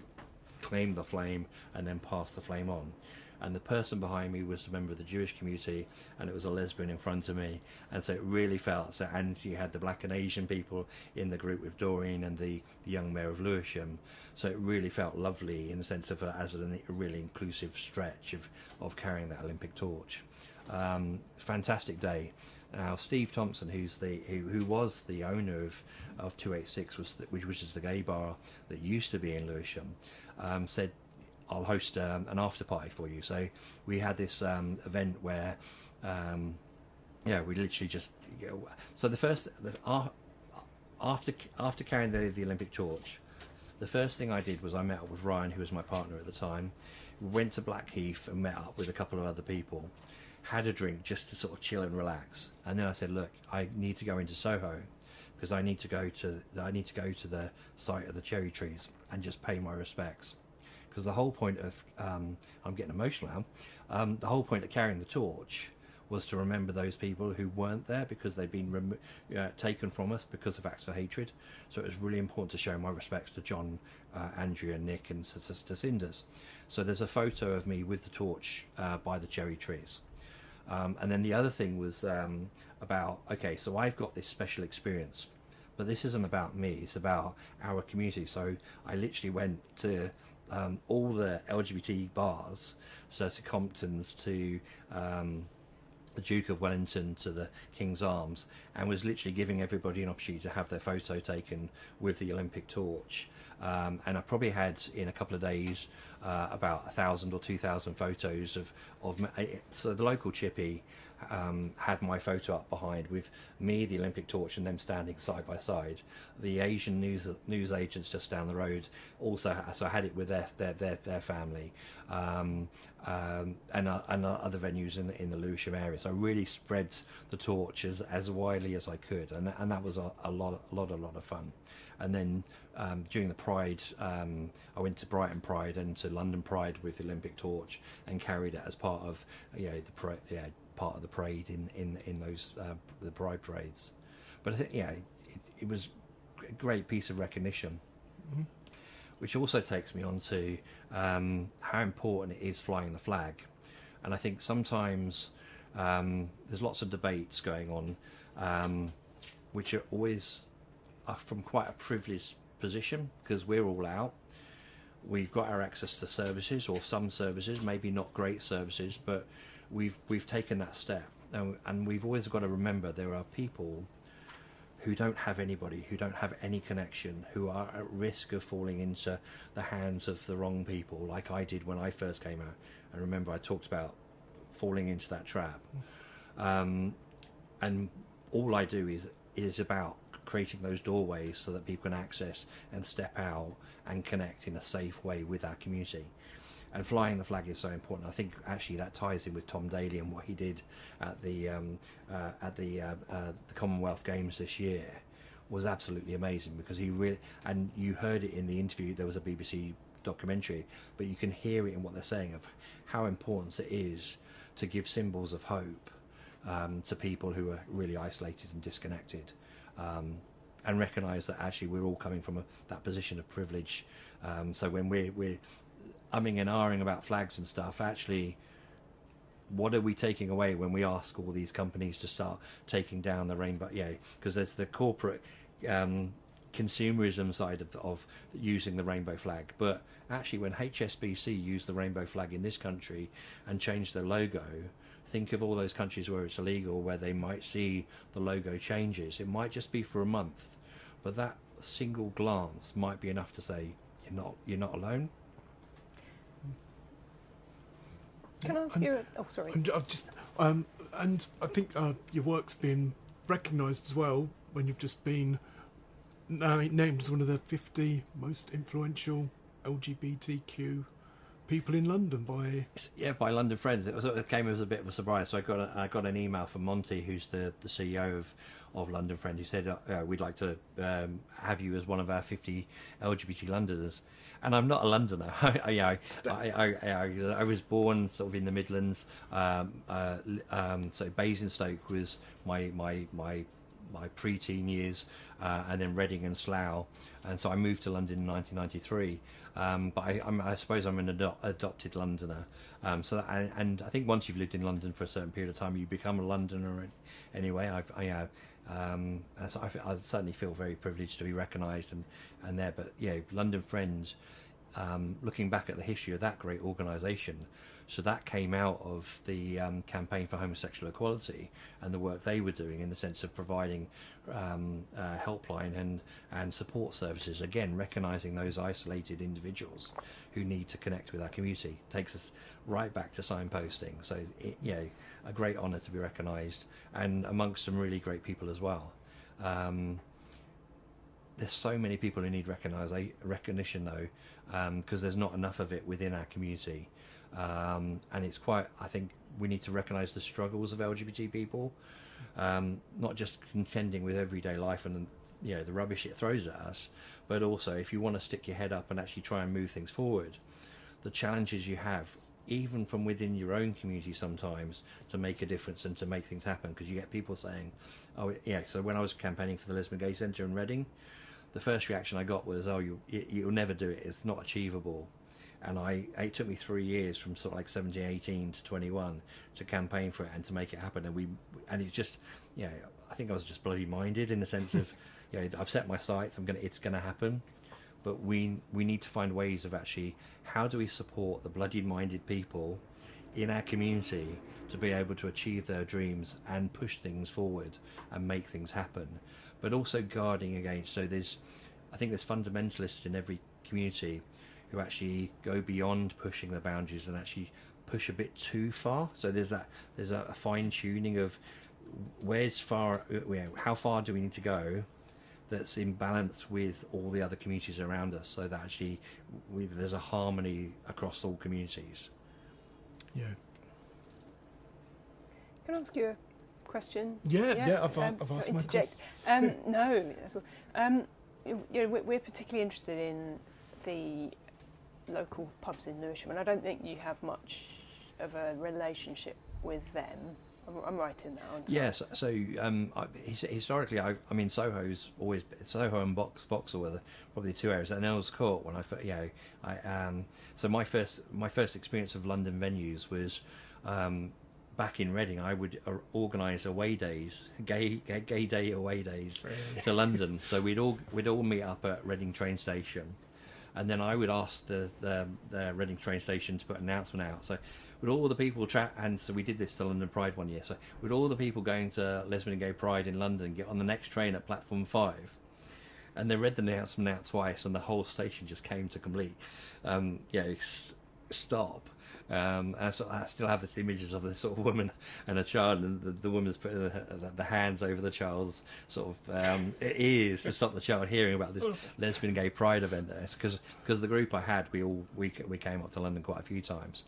claim the flame, and then pass the flame on. And the person behind me was a member of the Jewish community, and it was a lesbian in front of me, and so it really felt so. And you had the black and Asian people in the group with Doreen and the young mayor of Lewisham, so it really felt lovely in the sense of as a really inclusive stretch of carrying that Olympic torch. Fantastic day. Now Steve Thompson, who was the owner of 286, which is the gay bar that used to be in Lewisham, said, I'll host an after party for you. So we had this event where, we literally just. So after carrying the Olympic torch, the first thing I did was I met up with Ryan, who was my partner at the time. We went to Blackheath and met up with a couple of other people, had a drink just to sort of chill and relax. And then I said, look, I need to go into Soho because I need to go to the site of the cherry trees and just pay my respects. Because the whole point of, I'm getting emotional now, the whole point of carrying the torch was to remember those people who weren't there because they'd been taken from us because of acts of hatred. So it was really important to show my respects to John, Andrea, Nick and to Cinders. So there's a photo of me with the torch by the cherry trees. And then the other thing was about, okay, so I've got this special experience, but this isn't about me, it's about our community. So I literally went to all the LGBT bars, so to Compton's, to the Duke of Wellington, to the King's Arms, and was literally giving everybody an opportunity to have their photo taken with the Olympic torch. And I probably had in a couple of days about 1,000 or 2,000 photos of so the local chippy had my photo up behind with me, the Olympic torch, and them standing side by side. The Asian news agents just down the road also, so I had it with their family, and other venues in the Lewisham area. So I really spread the torch as widely as I could, and that was a lot of fun. And then during the Pride, I went to Brighton Pride and to London Pride with the Olympic torch and carried it as part of part of the parade in those the Pride parades. But I think it was a great piece of recognition. Mm-hmm. which also takes me on to how important it is flying the flag. And I think sometimes there's lots of debates going on, which are always from quite a privileged position, because we're all out. We've got our access to services, or some services, maybe not great services, but we've taken that step. And we've always got to remember there are people who don't have anybody, who don't have any connection, who are at risk of falling into the hands of the wrong people, like I did when I first came out. And remember, I talked about falling into that trap. And all I do is about creating those doorways so that people can access and step out and connect in a safe way with our community. And flying the flag is so important. I think actually that ties in with Tom Daly and what he did at the Commonwealth Games this year was absolutely amazing, because he really, and you heard it in the interview, there was a BBC documentary, but you can hear it in what they're saying of how important it is to give symbols of hope to people who are really isolated and disconnected, and recognise that actually we're all coming from that position of privilege. So when we're umming and ahhing about flags and stuff, actually what are we taking away when we ask all these companies to start taking down the rainbow? Yeah, because there's the corporate consumerism side of using the rainbow flag, but actually when HSBC used the rainbow flag in this country and changed their logo, think of all those countries where it's illegal, where they might see the logo changes. It might just be for a month, but that single glance might be enough to say you're not alone. Can I ask you? Oh, sorry. And I think your work's been recognised as well when you've just been named as one of the 50 most influential LGBTQ people in London by London Friends. It came as a bit of a surprise. So I got an email from Monty, who's the CEO of London Friends. He said, we'd like to have you as one of our 50 LGBT Londoners. And I'm not a Londoner. I was born sort of in the Midlands. So Basingstoke was my pre-teen years, and then Reading and Slough. And so I moved to London in 1993. But I suppose I'm an adopted Londoner. So that, and I think once you've lived in London for a certain period of time, you become a Londoner anyway. So I certainly feel very privileged to be recognised and there. But London Friends, looking back at the history of that great organisation, so that came out of the campaign for homosexual equality and the work they were doing in the sense of providing helpline and support services, again recognising those isolated individuals who need to connect with our community. Takes us right back to signposting. So a great honour to be recognised, and amongst some really great people as well. There's so many people who need recognition though, because there's not enough of it within our community. And it's quite, I think we need to recognise the struggles of LGBT people, not just contending with everyday life and the rubbish it throws at us, but also if you want to stick your head up and actually try and move things forward, the challenges you have, even from within your own community sometimes, to make a difference and to make things happen. Because you get people saying, so when I was campaigning for the Lesbian Gay Centre in Reading, the first reaction I got was, you'll never do it, it's not achievable. And it took me 3 years, from sort of like 17, 18 to 21, to campaign for it and to make it happen. And it's just, I think I was just bloody minded in the sense of, I've set my sights, it's gonna happen. But we need to find ways of actually, how do we support the bloody-minded people in our community to be able to achieve their dreams and push things forward and make things happen, but also guarding against. So I think there's fundamentalists in every community who actually go beyond pushing the boundaries and actually push a bit too far. So there's a fine tuning of how far do we need to go that's in balance with all the other communities around us, so that actually there's a harmony across all communities. Yeah. Can I ask you a question? Yeah, I've asked my question. No, that's all. We're particularly interested in the local pubs in Lewisham, and I don't think you have much of a relationship with them. I'm right in that, aren't I? Yes. So historically, I mean, Soho and Vauxhall were probably the two areas, and Earls Court. When so my first experience of London venues was back in Reading. I would organise away days, gay day away days to London. So we'd all meet up at Reading train station, and then I would ask the Reading train station to put an announcement out. So with all the people and so we did this to London Pride one year. So with all the people going to Lesbian and Gay Pride in London, get on the next train at platform 5, and they read the announcement out twice, and the whole station just came to complete stop. And so I still have this images of this sort of woman and a child, and the woman's putting the hands over the child's sort of ears to stop the child hearing about this lesbian gay pride event there. Because the group I had, we came up to London quite a few times,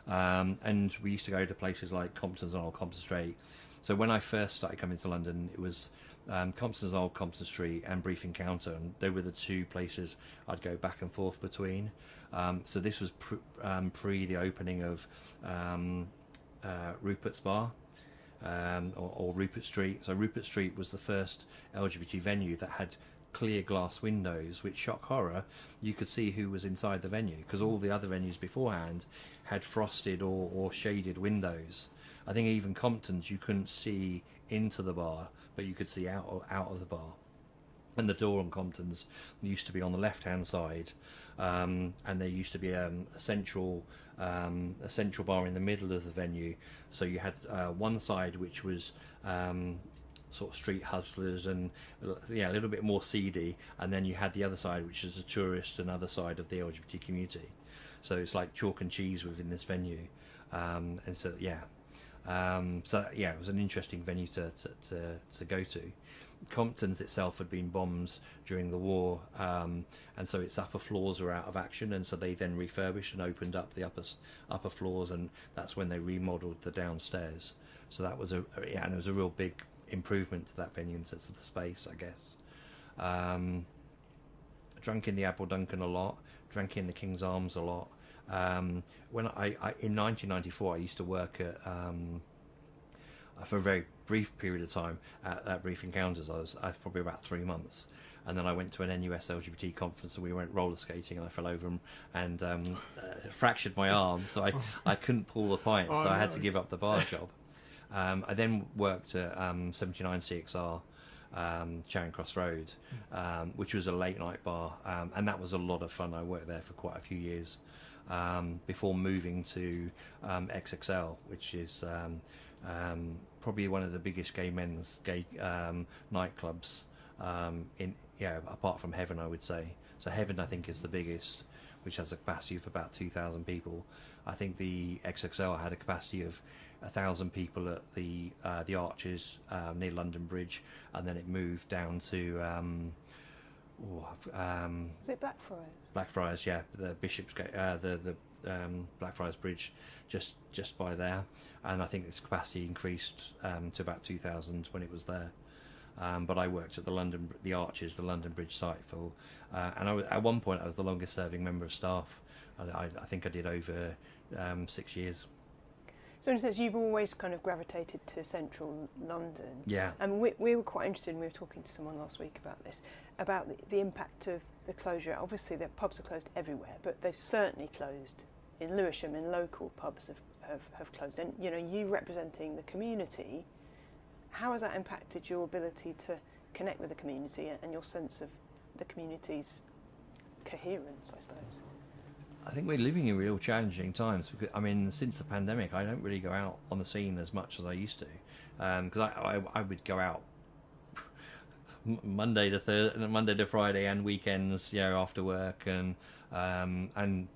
and we used to go to places like Compton's and Old Compton Street. So when I first started coming to London, it was Compton's Old Compton Street and Brief Encounter, and they were the two places I'd go back and forth between. So this was pre the opening of Rupert's Bar or Rupert Street. So Rupert Street was the first LGBT venue that had clear glass windows, which, shock horror, you could see who was inside the venue, because all the other venues beforehand had frosted or shaded windows. I think even Compton's, you couldn't see into the bar, but you could see out of the bar. And the door on Compton's used to be on the left-hand side, and there used to be a central bar in the middle of the venue. So you had one side which was sort of street hustlers and a little bit more seedy, and then you had the other side which is the tourist and other side of the LGBT community. So it's like chalk and cheese within this venue, and so it was an interesting venue to go to. Compton's itself had been bombed during the war, and so its upper floors were out of action, and so they then refurbished and opened up the upper floors, and that's when they remodelled the downstairs. So that was and it was a real big improvement to that venue in the sense of the space, I guess. Drank in the Apple Duncan a lot, drank in the King's Arms a lot. When I in 1994, I used to work at for a very brief period of time at Brief Encounters. I was probably about 3 months, and then I went to an NUS LGBT conference, and we went roller skating, and I fell over and fractured my arm, so I couldn't pull the pint, so I had to give up the bar job. I then worked at 79 CXR, Charing Cross Road, which was a late night bar, and that was a lot of fun. I worked there for quite a few years before moving to XXL, which is probably one of the biggest gay nightclubs apart from Heaven, I would say. So Heaven, I think, is the biggest, which has a capacity of about 2,000 people. I think the XXL had a capacity of 1,000 people at the Arches near London Bridge, and then it moved down to was it Blackfriars? Blackfriars, yeah, the Bishopsgate, the Blackfriars Bridge, just by there, and I think its capacity increased to about 2,000 when it was there. But I worked at the Arches, the London Bridge site for, and at one point I was the longest serving member of staff. I think I did over 6 years. So in a sense, you've always kind of gravitated to central London. Yeah. And we were quite interested, and we were talking to someone last week about this, about the impact of the closure. Obviously, the pubs are closed everywhere, but they've certainly closed in Lewisham, and local pubs have closed. And, you know, you representing the community, how has that impacted your ability to connect with the community and your sense of the community's coherence, I suppose? I think we're living in real challenging times, because I mean, since the pandemic, I don't really go out on the scene as much as I used to, because I would go out Monday to Friday and weekends, after work, and got in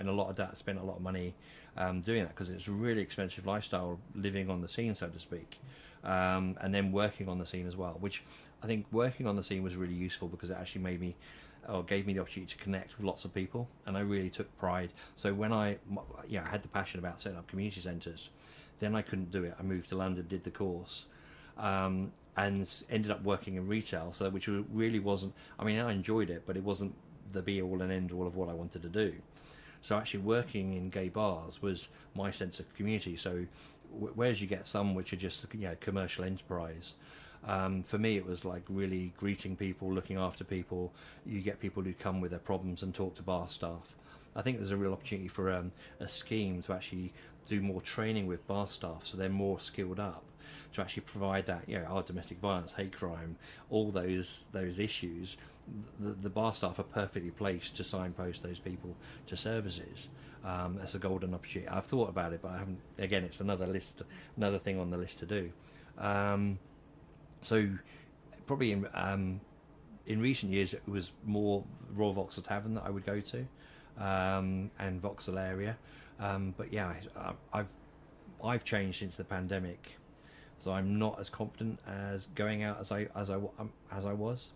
a lot of debt, spent a lot of money doing that, because it's a really expensive lifestyle living on the scene, so to speak, and then working on the scene as well, which I think working on the scene was really useful, because it actually gave me the opportunity to connect with lots of people, and I really took pride. So when I had the passion about setting up community centres, then I couldn't do it. I moved to London, did the course, and ended up working in retail, so which really wasn't, I mean, I enjoyed it, but it wasn't the be-all and end-all of what I wanted to do. So actually working in gay bars was my sense of community. So whereas you get some which are just commercial enterprise. For me, it was like really greeting people, looking after people. You get people who come with their problems and talk to bar staff. I think there's a real opportunity for a scheme to actually do more training with bar staff, so they're more skilled up to actually provide that, our domestic violence, hate crime, all those issues. The bar staff are perfectly placed to signpost those people to services. That's a golden opportunity. I've thought about it, but I haven't. Again, it's another thing on the list to do. So probably in recent years it was more Royal Vauxhall Tavern that I would go to, and Vauxhall area. But yeah, I've changed since the pandemic, so I'm not as confident as going out as I was.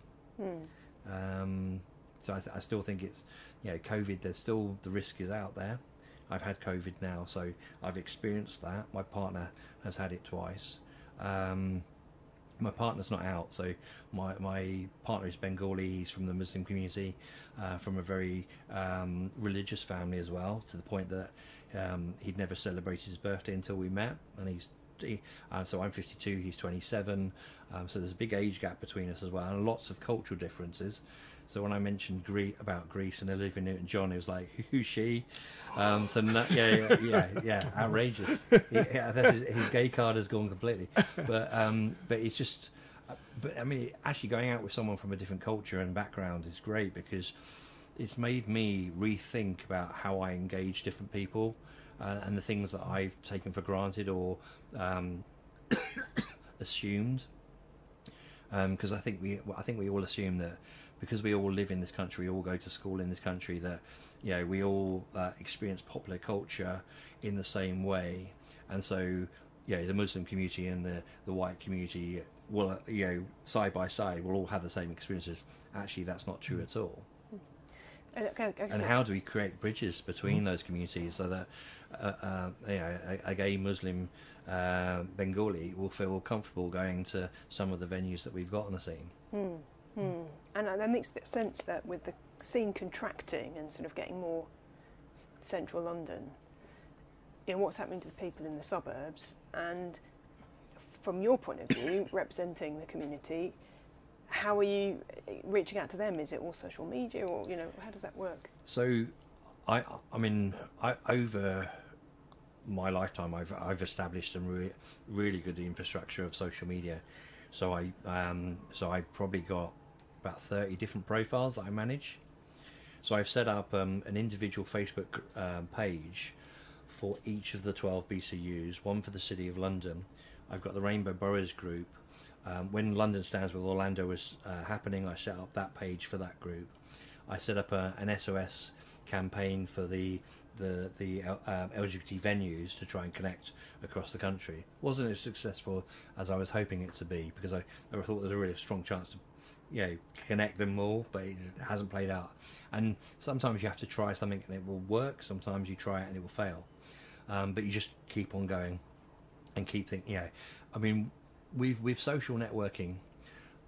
So I still think it's COVID. There's still the risk is out there. I've had COVID now, so I've experienced that. My partner has had it twice. My partner's not out, so my partner is Bengali. He's from the Muslim community, from a very religious family as well, to the point that he'd never celebrated his birthday until we met. And so I'm 52, he's 27, so there's a big age gap between us as well, and lots of cultural differences. So when I mentioned about Greece and Olivia Newton-John, it was like, who's she? So outrageous. His gay card has gone completely. But it's just, but I mean, actually going out with someone from a different culture and background is great, because it's made me rethink about how I engage different people, and the things that I've taken for granted or assumed. Because I think we all assume that, because we all live in this country, we all go to school in this country, that we all experience popular culture in the same way, and so the Muslim community and the white community will side by side will all have the same experiences. Actually, that's not true at all. And how do we create bridges between those communities so that a gay Muslim Bengali will feel comfortable going to some of the venues that we've got on the scene? And that makes sense that with the scene contracting and sort of getting more central London, what's happening to the people in the suburbs, and from your point of view, representing the community, how are you reaching out to them? Is it all social media, or how does that work? So, I mean, over my lifetime, I've established some really good infrastructure of social media. So I probably got about 30 different profiles that I manage. So I've set up an individual Facebook page for each of the 12 BCUs, one for the City of London. I've got the Rainbow Boroughs group. When London Stands with Orlando was happening, I set up that page for that group. I set up an SOS campaign for the LGBT venues to try and connect across the country. Wasn't as successful as I was hoping it to be, because I thought there was a really strong chance to connect them all, but it hasn't played out. And sometimes you have to try something and it will work, sometimes you try it and it will fail, but you just keep on going and keep thinking. I mean, with social networking,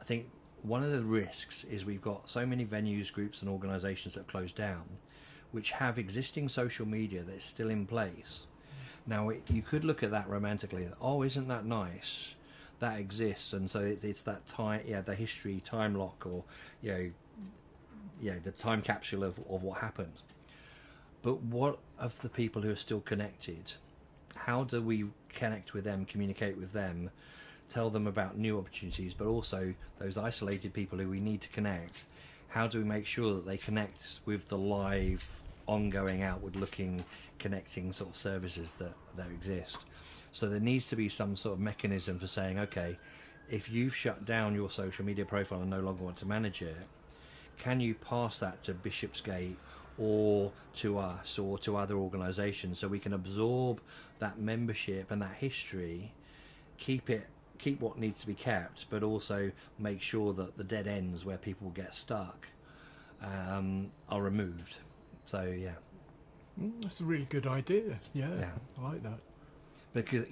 I think one of the risks is we've got so many venues, groups and organisations that have closed down, which have existing social media that is still in place. Now, you could look at that romantically. Oh, isn't that nice? That exists, and so it's that time, the history time lock, or the time capsule of what happened. But what of the people who are still connected? How do we connect with them, communicate with them, tell them about new opportunities, but also those isolated people who we need to connect? How do we make sure that they connect with the live, ongoing, outward-looking, connecting sort of services that exist? So there needs to be some sort of mechanism for saying, okay, if you've shut down your social media profile and no longer want to manage it, can you pass that to Bishopsgate or to us or to other organisations, so we can absorb that membership and that history, keep what needs to be kept, but also make sure that the dead ends where people get stuck are removed. So that's a really good idea. Yeah. I like that. Because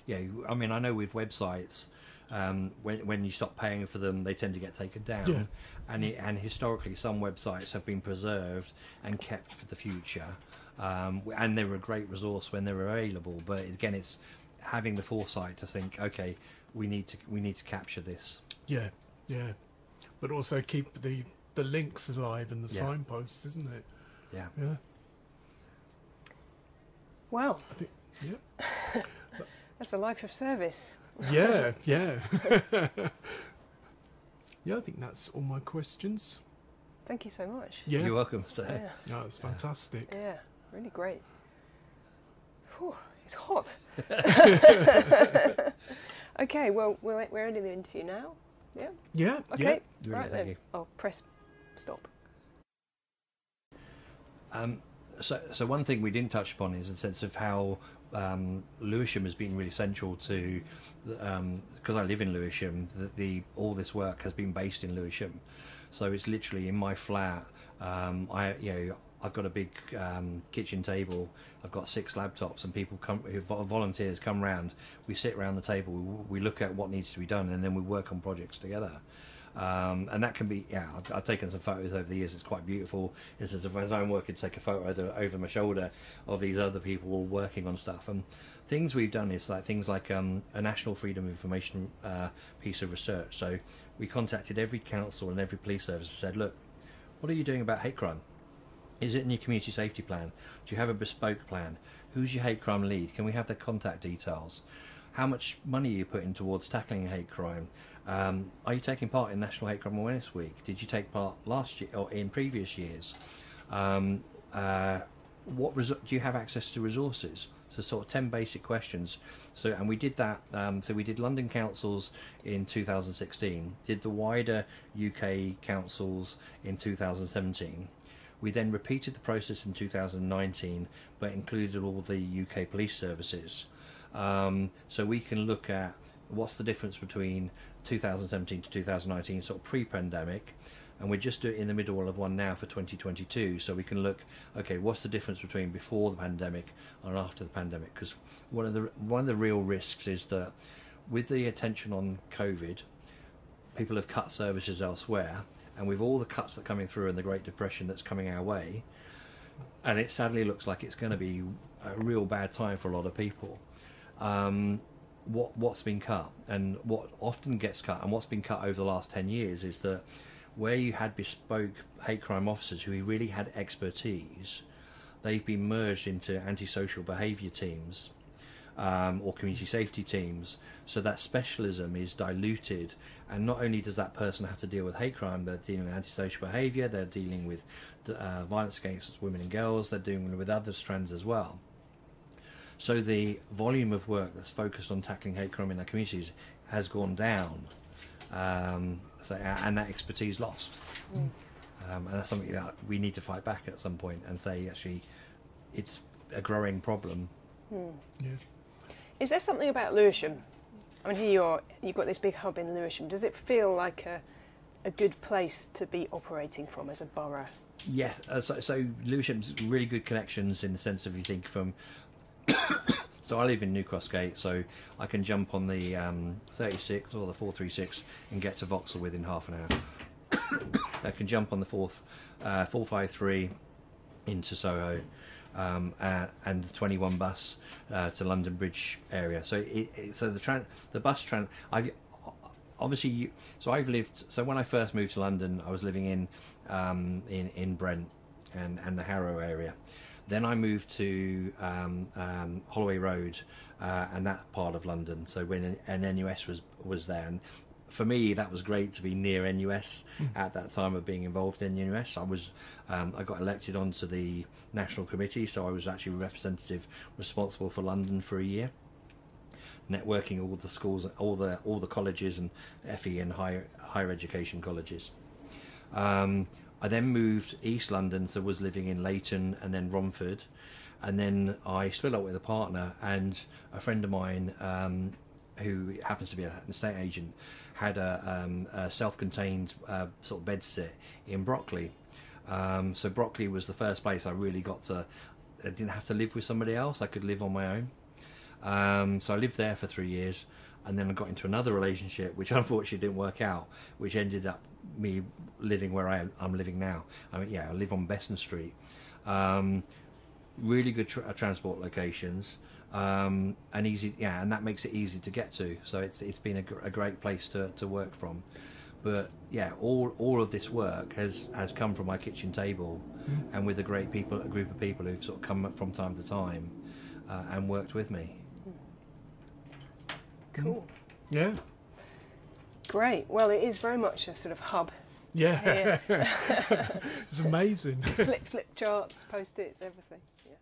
I mean, I know with websites, when you stop paying for them, they tend to get taken down, and historically some websites have been preserved and kept for the future, and they were a great resource when they were available. But again, it's having the foresight to think, okay, we need to capture this. Yeah, yeah. But also keep the links alive and the signposts, isn't it? Yeah. Yeah. Well, I think, yeah. that's a life of service. Yeah, yeah. Yeah, I think that's all my questions. Thank you so much. Yeah. You're welcome. So. Yeah, No, it's fantastic. yeah, really great. Whew, it's hot. Okay, well, we're ending the interview now. Yeah? Yeah, Okay, Really, right thank then. you. I'll press stop. So one thing we didn't touch upon is the sense of how Lewisham has been really central to, because I live in Lewisham, all this work has been based in Lewisham. So it's literally in my flat. I've got a big kitchen table. I've got 6 laptops, and people volunteers come round. We sit around the table. We look at what needs to be done, and then we work on projects together. And that can be, I've taken some photos over the years. It's quite beautiful. Instead of as I'm working, to take a photo over my shoulder of these other people all working on stuff. And things we've done is things like a National Freedom of Information piece of research. So we contacted every council and every police service and said, look, what are you doing about hate crime? Is it in your community safety plan? Do you have a bespoke plan? Who's your hate crime lead? Can we have their contact details? How much money are you putting towards tackling hate crime? Are you taking part in National Hate Crime Awareness Week? Did you take part last year or in previous years? Do you have access to resources? So sort of 10 basic questions. So, and we did that. So we did London councils in 2016. Did the wider UK councils in 2017. We then repeated the process in 2019, but included all the UK police services. So we can look at what's the difference between 2017 to 2019, sort of pre-pandemic, and we're just in the middle of one now for 2022. So we can look, okay, what's the difference between before the pandemic and after the pandemic? Because one of the real risks is that with the attention on COVID, people have cut services elsewhere, and with all the cuts that are coming through and the Great Depression that's coming our way, and it sadly looks like it's going to be a real bad time for a lot of people. What's been cut, and what often gets cut, and what's been cut over the last 10 years is that where you had bespoke hate crime officers who really had expertise, they've been merged into antisocial behaviour teams or community safety teams, so that specialism is diluted, and not only does that person have to deal with hate crime, they're dealing with antisocial behaviour, they're dealing with violence against women and girls, they're dealing with other strands as well. So the volume of work that's focused on tackling hate crime in our communities has gone down, and that expertise lost. And that's something that we need to fight back at some point and say, actually, it's a growing problem. Yeah. Is there something about Lewisham? I mean, you've got this big hub in Lewisham. Does it feel like a good place to be operating from as a borough? Yeah, so Lewisham's really good connections in the sense of, you think from... So I live in New Cross Gate, so I can jump on the 36 or the 436 and get to Vauxhall within half an hour. I can jump on the 453 into Soho, and the 21 bus to London Bridge area. So the bus I've obviously I've lived. So when I first moved to London, I was living in Brent and the Harrow area. Then I moved to Holloway Road and that part of London. So when an NUS was there, and for me that was great to be near NUS at that time of being involved in NUS. I got elected onto the national committee, so I was actually representative responsible for London for a year, networking all the schools, all the colleges and FE and higher education colleges. I then moved East London, so was living in Leighton and then Romford, and then I split up with a partner, and a friend of mine who happens to be an estate agent had a self-contained sort of bedsit in Brockley. So Brockley was the first place I really got to. I didn't have to live with somebody else. I could live on my own. So I lived there for 3 years, and then I got into another relationship, which unfortunately didn't work out, which ended up me living where I'm living now. I mean, I live on Besson Street. Really good transport locations. and easy, and that makes it easy to get to. So it's been a great place to work from. But yeah, all of this work has come from my kitchen table, and with a group of people who've sort of come from time to time and worked with me. Cool. Yeah. Great. Well, it is very much a sort of hub. Yeah. It's amazing. Flip charts, post-its, everything. Yeah.